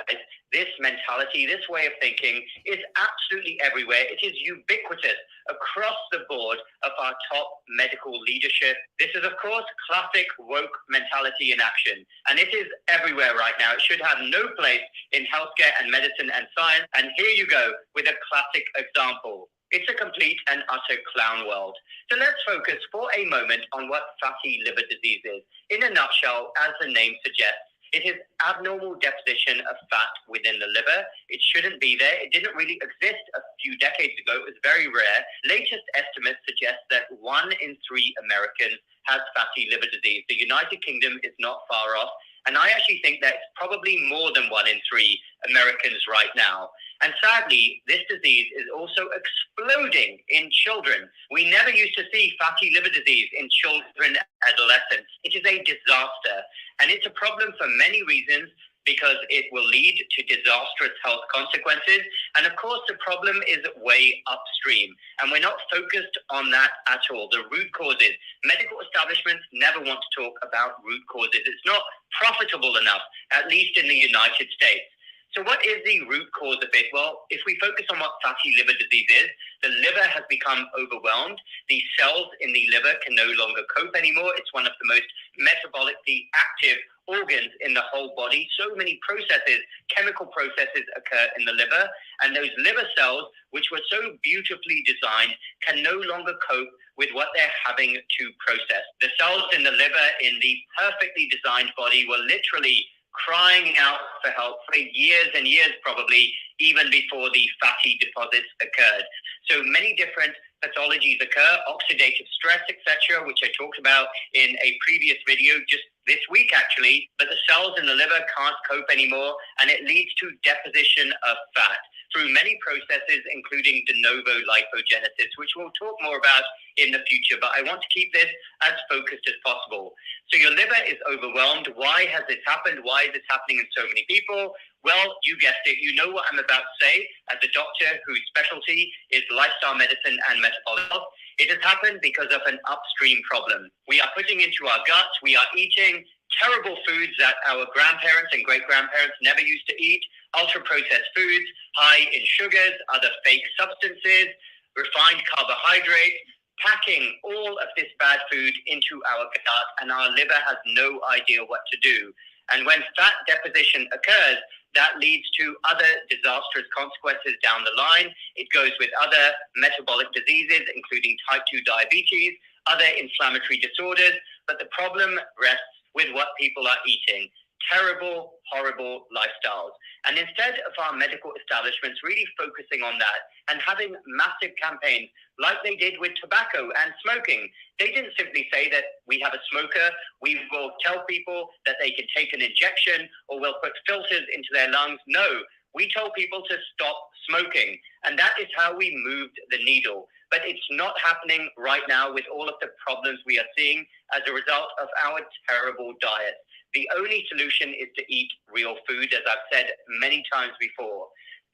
This mentality, this way of thinking is absolutely everywhere. It is ubiquitous across the board of our top medical leadership. This is, of course, classic woke mentality in action. And it is everywhere right now. It should have no place in healthcare and medicine and science. And here you go with a classic example. It's a complete and utter clown world. So let's focus for a moment on what fatty liver disease is. In a nutshell, as the name suggests, it is abnormal deposition of fat within the liver. It shouldn't be there. It didn't really exist a few decades ago. It was very rare. Latest estimates suggest that 1 in 3 Americans has fatty liver disease. The United Kingdom is not far off. And I actually think that it's probably more than 1 in 3 Americans right now. And sadly, this disease is also exploding in children. We never used to see fatty liver disease in children and adolescents. It is a disaster. And it's a problem for many reasons, because it will lead to disastrous health consequences. And of course, the problem is way upstream. And we're not focused on that at all. The root causes. Medical establishments never want to talk about root causes. It's not profitable enough, at least in the United States. So what is the root cause of it? Well, if we focus on what fatty liver disease is, the liver has become overwhelmed. The cells in the liver can no longer cope anymore. It's one of the most metabolically active organs in the whole body. So many processes, chemical processes occur in the liver, and those liver cells which were so beautifully designed, can no longer cope with what they're having to process. The cells in the liver in the perfectly designed body were literally crying out for help for years and years, probably even before the fatty deposits occurred. So many different pathologies occur, oxidative stress, etc., which I talked about in a previous video just this week, actually. But the cells in the liver can't cope anymore, and it leads to deposition of fat through many processes, including de novo lipogenesis, which we'll talk more about in the future. But I want to keep this as focused as possible. So your liver is overwhelmed. Why has this happened? Why is this happening in so many people? Well, you guessed it. You know what I'm about to say. As a doctor whose specialty is lifestyle medicine and metabolic health, it has happened because of an upstream problem. We are putting into our guts, we are eating terrible foods that our grandparents and great-grandparents never used to eat, ultra-processed foods, high in sugars, other fake substances, refined carbohydrates, packing all of this bad food into our gut, and our liver has no idea what to do. And when fat deposition occurs, that leads to other disastrous consequences down the line. It goes with other metabolic diseases, including type 2 diabetes, other inflammatory disorders. But the problem rests with what people are eating. Terrible, horrible lifestyles. And instead of our medical establishments really focusing on that and having massive campaigns like they did with tobacco and smoking, they didn't simply say that we have a smoker, we will tell people that they can take an injection or we'll put filters into their lungs. No, we told people to stop smoking. And that is how we moved the needle. But it's not happening right now with all of the problems we are seeing as a result of our terrible diet. The only solution is to eat real food, as I've said many times before.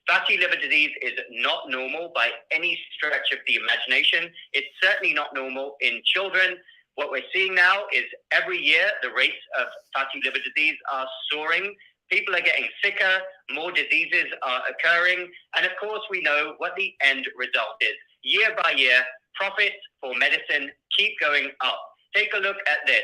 Fatty liver disease is not normal by any stretch of the imagination. It's certainly not normal in children. What we're seeing now is every year the rates of fatty liver disease are soaring. People are getting sicker, more diseases are occurring, and of course we know what the end result is. Year by year, profits for medicine keep going up. Take a look at this.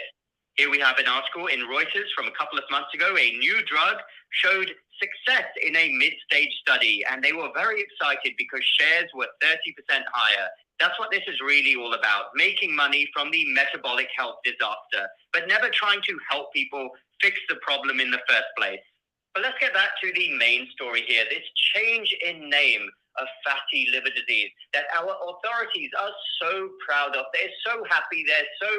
Here we have an article in Reuters from a couple of months ago. A new drug showed success in a mid-stage study, and they were very excited because shares were 30% higher. That's what this is really all about, making money from the metabolic health disaster, but never trying to help people fix the problem in the first place. But let's get back to the main story here, this change in name of fatty liver disease that our authorities are so proud of. They're so happy, they're so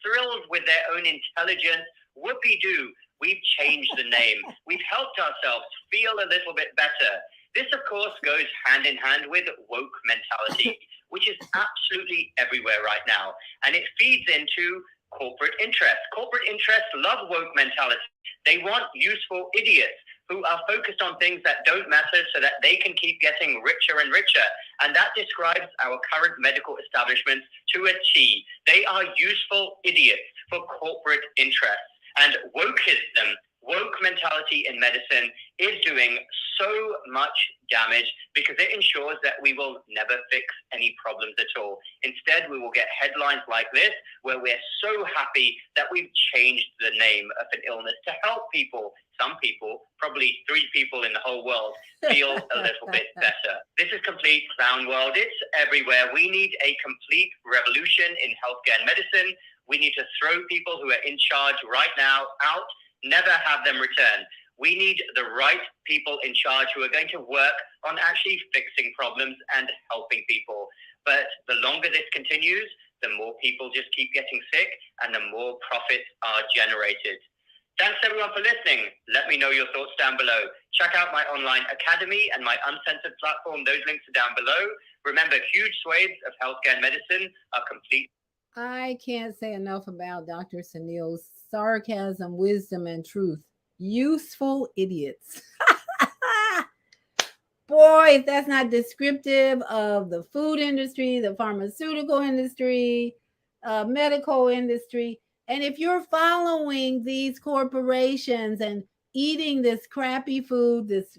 thrilled with their own intelligence. Whoopee-doo, we've changed the name. We've helped ourselves feel a little bit better. This, of course, goes hand in hand with woke mentality, which is absolutely everywhere right now. And it feeds into corporate interests. Corporate interests love woke mentality. They want useful idiots who are focused on things that don't matter so that they can keep getting richer and richer. And that describes our current medical establishment to a T. They are useful idiots for corporate interests. And wokeism, woke mentality in medicine is doing so much damage because it ensures that we will never fix any problems at all. Instead, we will get headlines like this where we're so happy that we've changed the name of an illness to help people. Some people, probably 3 people in the whole world, feel a little bit better. This is complete clown world. It's everywhere. We need a complete revolution in healthcare and medicine. We need to throw people who are in charge right now out, never have them return. We need the right people in charge who are going to work on actually fixing problems and helping people. But the longer this continues, the more people just keep getting sick and the more profits are generated. Thanks everyone for listening. Let me know your thoughts down below. Check out my online academy and my uncensored platform. Those links are down below. Remember, huge swathes of healthcare and medicine are complete. I can't say enough about Dr. Sunil's sarcasm, wisdom, and truth. Useful idiots. Boy, if that's not descriptive of the food industry, the pharmaceutical industry, medical industry. And if you're following these corporations and eating this crappy food, this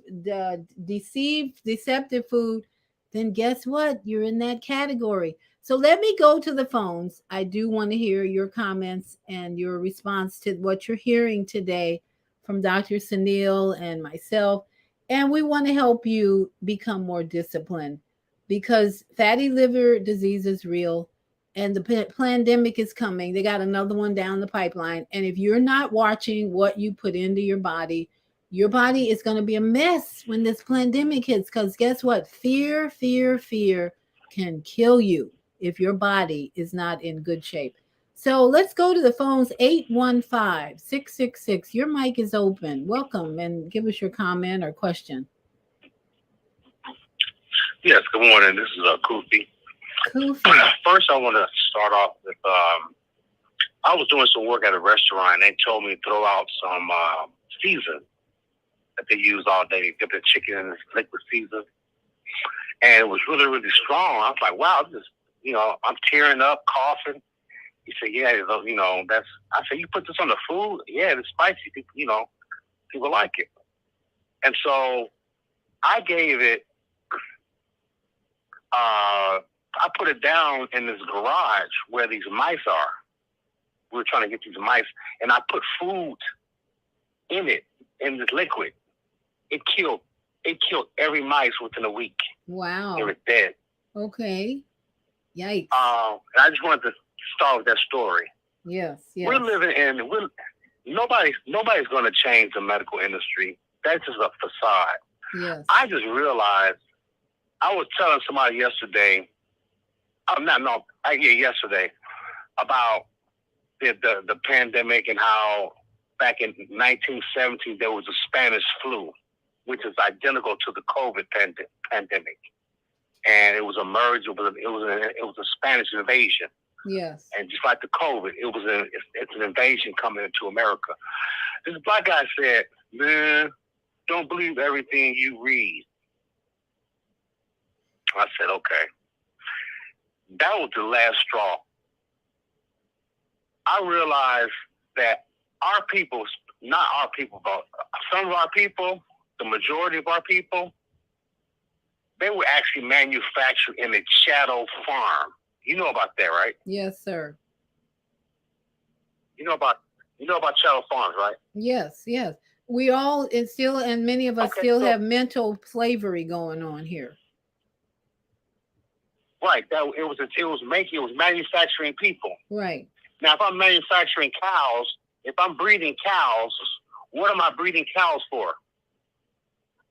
deceptive food, then guess what? You're in that category. So let me go to the phones. I do want to hear your comments and your response to what you're hearing today from Dr. Sunil and myself. And we want to help you become more disciplined. because fatty liver disease is real and the pandemic is coming. They got another one down the pipeline. And if you're not watching what you put into your body is going to be a mess when this pandemic hits. Because guess what? Fear can kill you if your body is not in good shape. So let's go to the phones. 815-666. Your mic is open. Welcome and give us your comment or question. Yes, good morning. This is Kofi. First, I want to start off with I was doing some work at a restaurant, and they told me to throw out some season that they use all day. They dip the chicken in this liquid season, and it was really, really strong. I was like, wow, this, I'm tearing up, coughing. He said, yeah, that's. I said, you put this on the food? Yeah, it's spicy. People like it. And so I gave it. I put it down in this garage where these mice are. We were trying to get these mice, and I put food in it, in this liquid. It killed every mice within a week. Wow. They were dead. Okay. Yikes. And I just wanted to start with that story. Yes. We're living in, nobody's going to change the medical industry. That's just a facade. Yes. I just realized, I was telling somebody yesterday, yesterday about the pandemic and how back in 1917 there was a Spanish flu, which is identical to the COVID pandemic, and it was a merge. It was a Spanish invasion. Yes. And just like the COVID, it's an invasion coming into America. This black guy said, "Man, don't believe everything you read." I said, okay. That was the last straw. I realized that our people, not our people, but some of our people, the majority of our people, they were actually manufactured in a shadow farm. You know about that, right? Yes, sir. You know about shadow farms, right? Yes. We all, and many of us still have mental slavery going on here. Right. It was manufacturing people. Right. Now, if I'm manufacturing cows, if I'm breeding cows, what am I breeding cows for?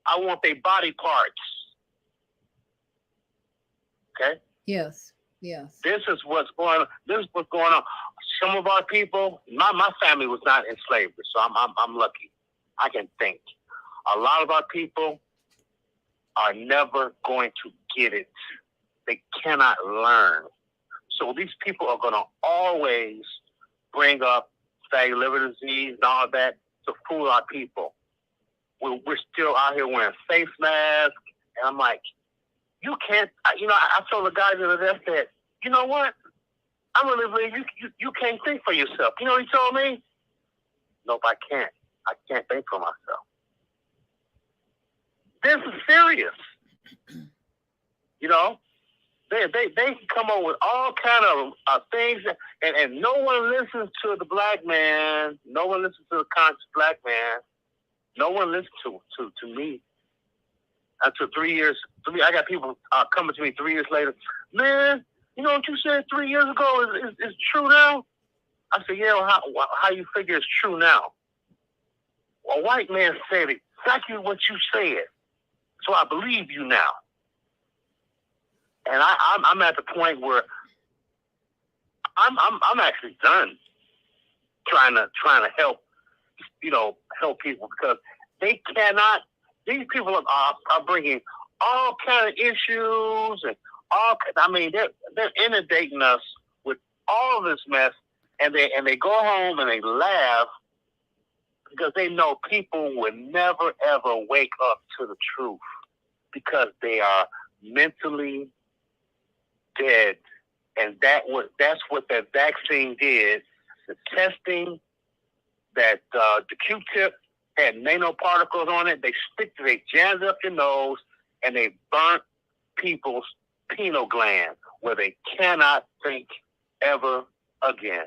I want their body parts. Okay. Yes. This is what's going on. Some of our people, my family was not in slavery, so I'm lucky. I can think. A lot of our people are never going to get it. They cannot learn. So these people are going to always bring up fatty liver disease and all that to fool our people. We're still out here wearing face masks, and I'm like, you can't. I told the guy the other day, I said, you know what? I'm really believe you can't think for yourself. You know what he told me? Nope, I can't. I can't think for myself. This is serious. They come up with all kind of things, and no one listens to the black man. No one listens to the conscious black man. No one listens to me. Until 3 years, I got people coming to me 3 years later. Man, you know what you said 3 years ago is true now? I said, yeah, well, how you figure it's true now? A white man said exactly what you said, so I believe you now. And I'm at the point where I'm actually done trying to help people, because they cannot. These people are bringing all kind of issues and they're inundating us with all of this mess, and they go home and they laugh because they know people will never ever wake up to the truth because they are mentally dead. And that's what that vaccine did. The testing, that the Q-tip had nanoparticles on it. They jammed up your nose, and they burnt people's pineal gland where they cannot think ever again.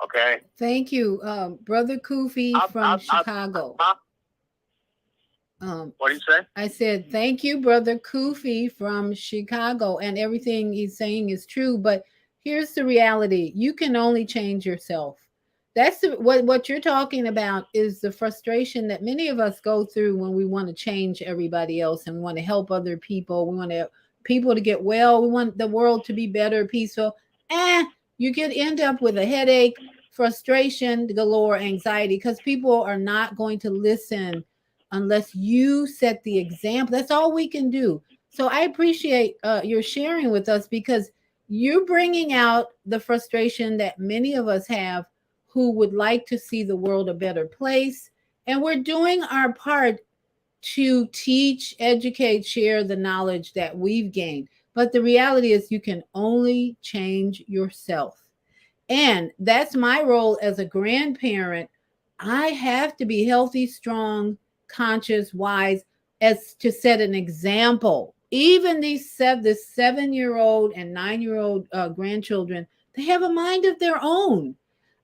Okay? Thank you, Brother Kofi from Chicago. What do you say? I said, thank you, Brother Kufi from Chicago. And everything he's saying is true. But here's the reality, you can only change yourself. What you're talking about is the frustration that many of us go through when we want to change everybody else and we want to help other people. We want people to get well. We want the world to be better, peaceful. You could end up with a headache, frustration galore, anxiety, because people are not going to listen unless you set the example. That's all we can do. So I appreciate your sharing with us, because you're bringing out the frustration that many of us have who would like to see the world a better place. And we're doing our part to teach, educate, share the knowledge that we've gained. But the reality is, you can only change yourself. And that's my role as a grandparent. I have to be healthy, strong, conscious, wise, as to set an example. Even this 7-year-old and 9-year-old grandchildren, they have a mind of their own.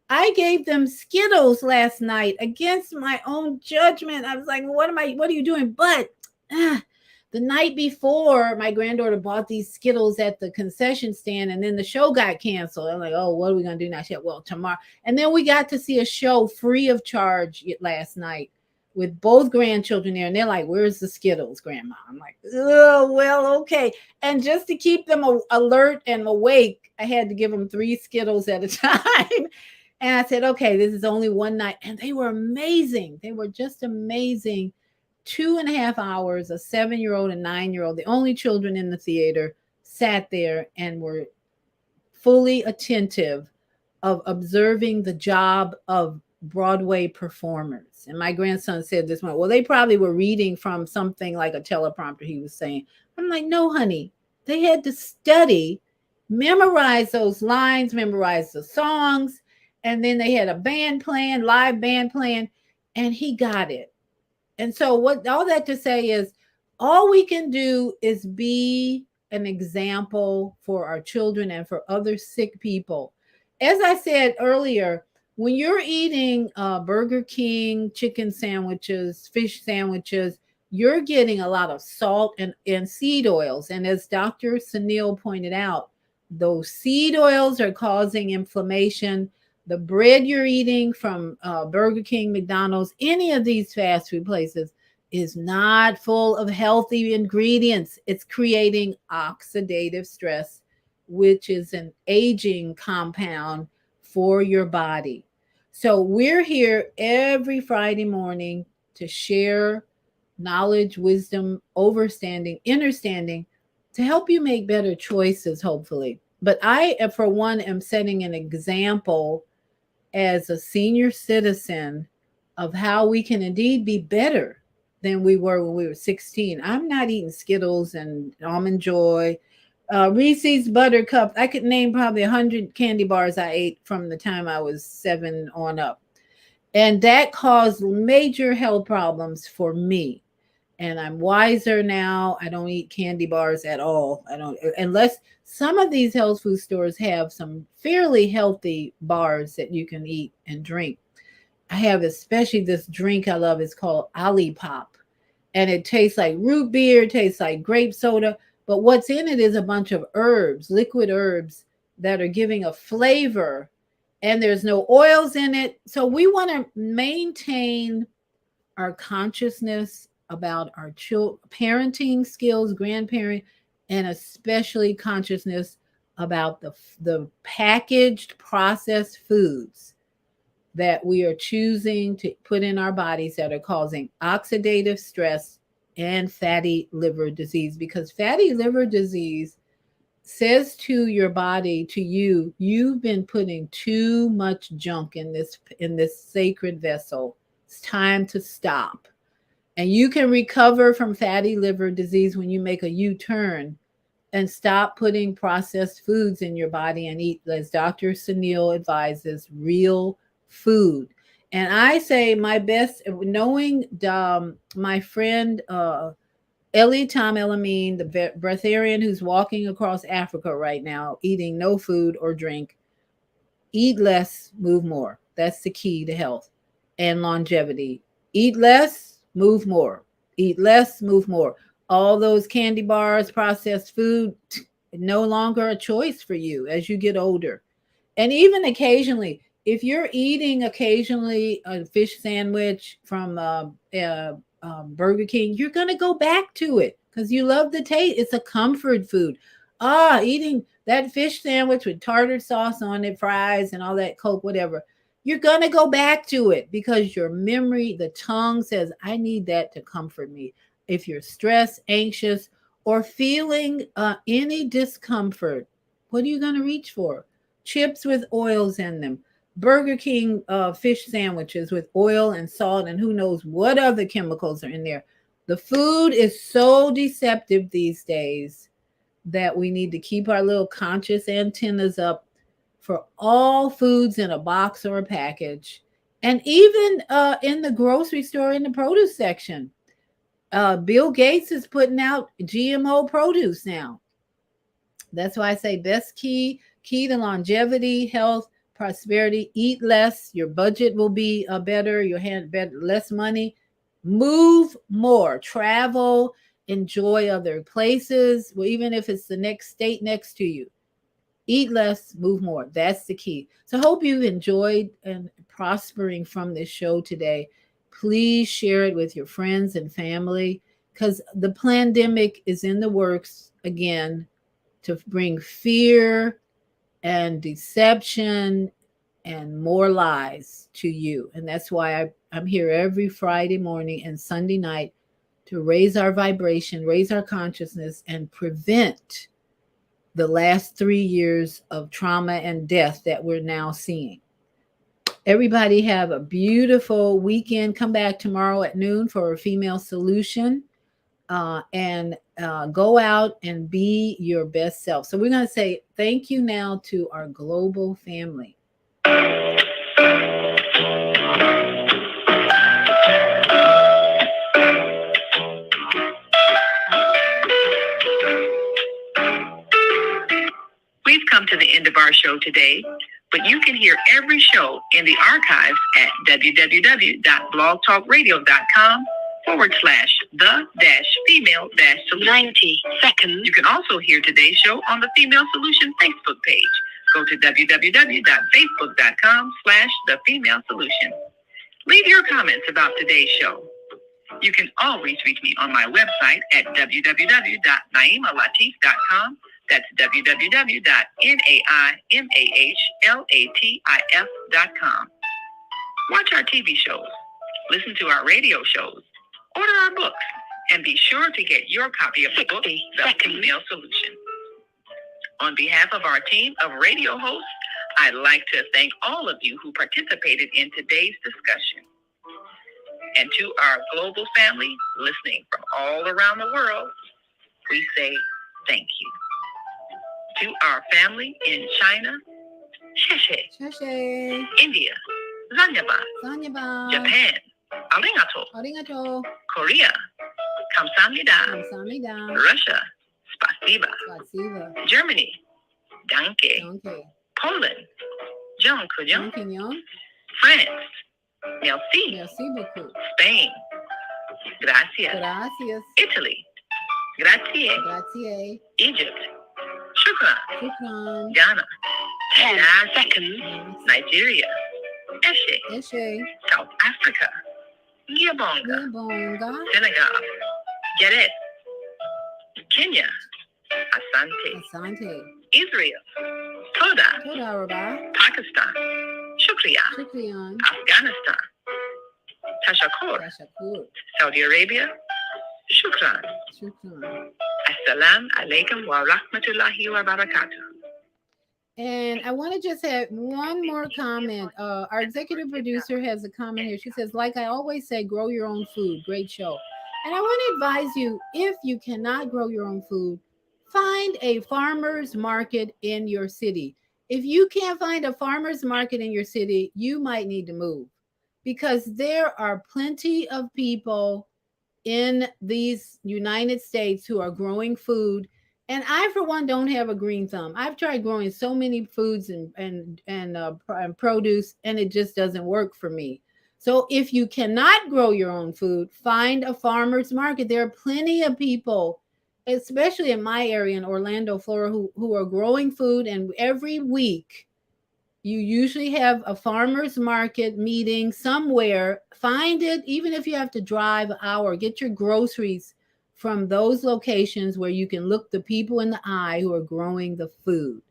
I gave them Skittles last night against my own judgment. I was like, what are you doing? But the night before, my granddaughter bought these Skittles at the concession stand, and then the show got canceled. I'm like, oh, what are we going to do now? She said, well, tomorrow. And then we got to see a show free of charge last night with both grandchildren there. And they're like, where's the Skittles, Grandma? I'm like, oh, well, okay. And just to keep them alert and awake, I had to give them 3 Skittles at a time. And I said, okay, this is only one night. And they were amazing. They were just amazing. 2.5 hours, a 7-year-old and 9-year-old, the only children in the theater, sat there and were fully attentive of observing the job of Broadway performers. And my grandson said this one, well, they probably were reading from something like a teleprompter, he was saying. I'm like, no, honey, they had to study, memorize those lines, memorize the songs. And then they had a band playing, live band playing, and he got it. And so what all that to say is, all we can do is be an example for our children and for other sick people. As I said earlier, when you're eating Burger King chicken sandwiches, fish sandwiches, you're getting a lot of salt and seed oils. And as Dr. Sunil pointed out, those seed oils are causing inflammation. The bread you're eating from Burger King, McDonald's, any of these fast food places is not full of healthy ingredients. It's creating oxidative stress, which is an aging compound for your body. So we're here every Friday morning to share knowledge, wisdom, understanding to help you make better choices, hopefully. But I, for one, am setting an example as a senior citizen of how we can indeed be better than we were when we were 16. I'm not eating Skittles and Almond Joy, Reese's Buttercup. I could name probably 100 candy bars I ate from the time I was 7 on up. And that caused major health problems for me. And I'm wiser now. I don't eat candy bars at all. I don't, unless some of these health food stores have some fairly healthy bars that you can eat and drink. I have especially this drink I love. It's called Olipop. And it tastes like root beer, it tastes like grape soda. But what's in it is a bunch of herbs, liquid herbs that are giving a flavor. And there's no oils in it. So we want to maintain our consciousness about our parenting skills, grandparent, and especially consciousness about the packaged processed foods that we are choosing to put in our bodies that are causing oxidative stress and fatty liver disease. Because fatty liver disease says to your body, to you, you've been putting too much junk in this sacred vessel. It's time to stop. And you can recover from fatty liver disease when you make a U-turn and stop putting processed foods in your body and eat, as Dr. Sunil advises, real food. And I say my best, knowing my friend Tom Elamine, the breatharian who's walking across Africa right now, eating no food or drink. Eat less, move more. That's the key to health and longevity. Eat less, move more. Eat less, move more. All those candy bars, processed food, no longer a choice for you as you get older. And even occasionally, if you're eating occasionally a fish sandwich from Burger King, you're going to go back to it because you love the taste. It's a comfort food. Eating that fish sandwich with tartar sauce on it, fries, and all that Coke, whatever. You're going to go back to it because your memory, the tongue says, I need that to comfort me. If you're stressed, anxious, or feeling any discomfort, what are you going to reach for? Chips with oils in them, Burger King fish sandwiches with oil and salt, and who knows what other chemicals are in there. The food is so deceptive these days that we need to keep our little conscious antennas up for all foods in a box or a package. And even in the grocery store, in the produce section, Bill Gates is putting out GMO produce now. That's why I say best key to longevity, health, prosperity. Eat less. Your budget will be better. Your hand better, less money. Move more. Travel. Enjoy other places. Well, even if it's the next state next to you. Eat less, move more. That's the key. So I hope you enjoyed and prospering from this show today. Please share it with your friends and family because the pandemic is in the works again to bring fear and deception and more lies to you. And that's why I'm here every Friday morning and Sunday night to raise our vibration, raise our consciousness, and prevent the last 3 years of trauma and death that we're now seeing. Everybody have a beautiful weekend. Come back tomorrow at noon for a female solution. And go out and be your best self. So we're going to say thank you now to our global family. We've come to the end of our show today, but you can hear every show in the archives at www.blogtalkradio.com/the-female-solution. 90 seconds. You can also hear today's show on the Female Solution Facebook page. Go to www.facebook.com/the-female-solution. Leave your comments about today's show. You can always reach me on my website at www.naimalatif.com. That's www.naimalatif.com. Watch our TV shows, listen to our radio shows, order our books, and be sure to get your copy of the book, The Female Solution. On behalf of our team of radio hosts, I'd like to thank all of you who participated in today's discussion. And to our global family listening from all around the world, we say thank you. To our family in China, sheshe. Sheshe. India, zanyaba. Zanyaba. Japan, arigato. Arigato. Korea, kamsamnida. Kamsamnida. Russia, spasiba. Spasiba. Germany, danke. Danke. Poland, John. France, merci. Merci beaucoup. Spain, gracias. Gracias. Italy, grazie. Grazie. Egypt, shukran. Shukran. Ghana, 10 seconds. Nigeria, eshe. Eshe. South Africa, ngiyabonga. Ngiyabonga. Senegal, geret. Kenya, asante. Asante. Israel, toda. Toda Rabba. Pakistan, shukriya. Shukriyan. Afghanistan, tashakur. Tashakur. Saudi Arabia, shukran. Shukran. Assalamu alaikum wa rahmatullahi wa barakatuh. And I want to just have one more comment. Our executive producer has a comment here. She says, like I always say, grow your own food. Great show. And I want to advise you, if you cannot grow your own food, find a farmer's market in your city. If you can't find a farmer's market in your city, you might need to move because there are plenty of people in these United States who are growing food. And I, for one, don't have a green thumb. I've tried growing so many foods and produce, and it just doesn't work for me. So if you cannot grow your own food, find a farmer's market. There are plenty of people, especially in my area in Orlando, Florida, who are growing food. And every week, you usually have a farmer's market meeting somewhere. Find it, even if you have to drive an hour, get your groceries from those locations where you can look the people in the eye who are growing the food.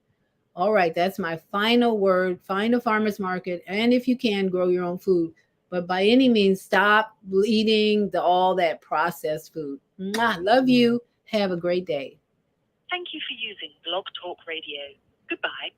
All right, that's my final word. Find a farmer's market, and if you can, grow your own food. But by any means, stop eating all that processed food. Mwah, love you. Have a great day. Thank you for using Blog Talk Radio. Goodbye.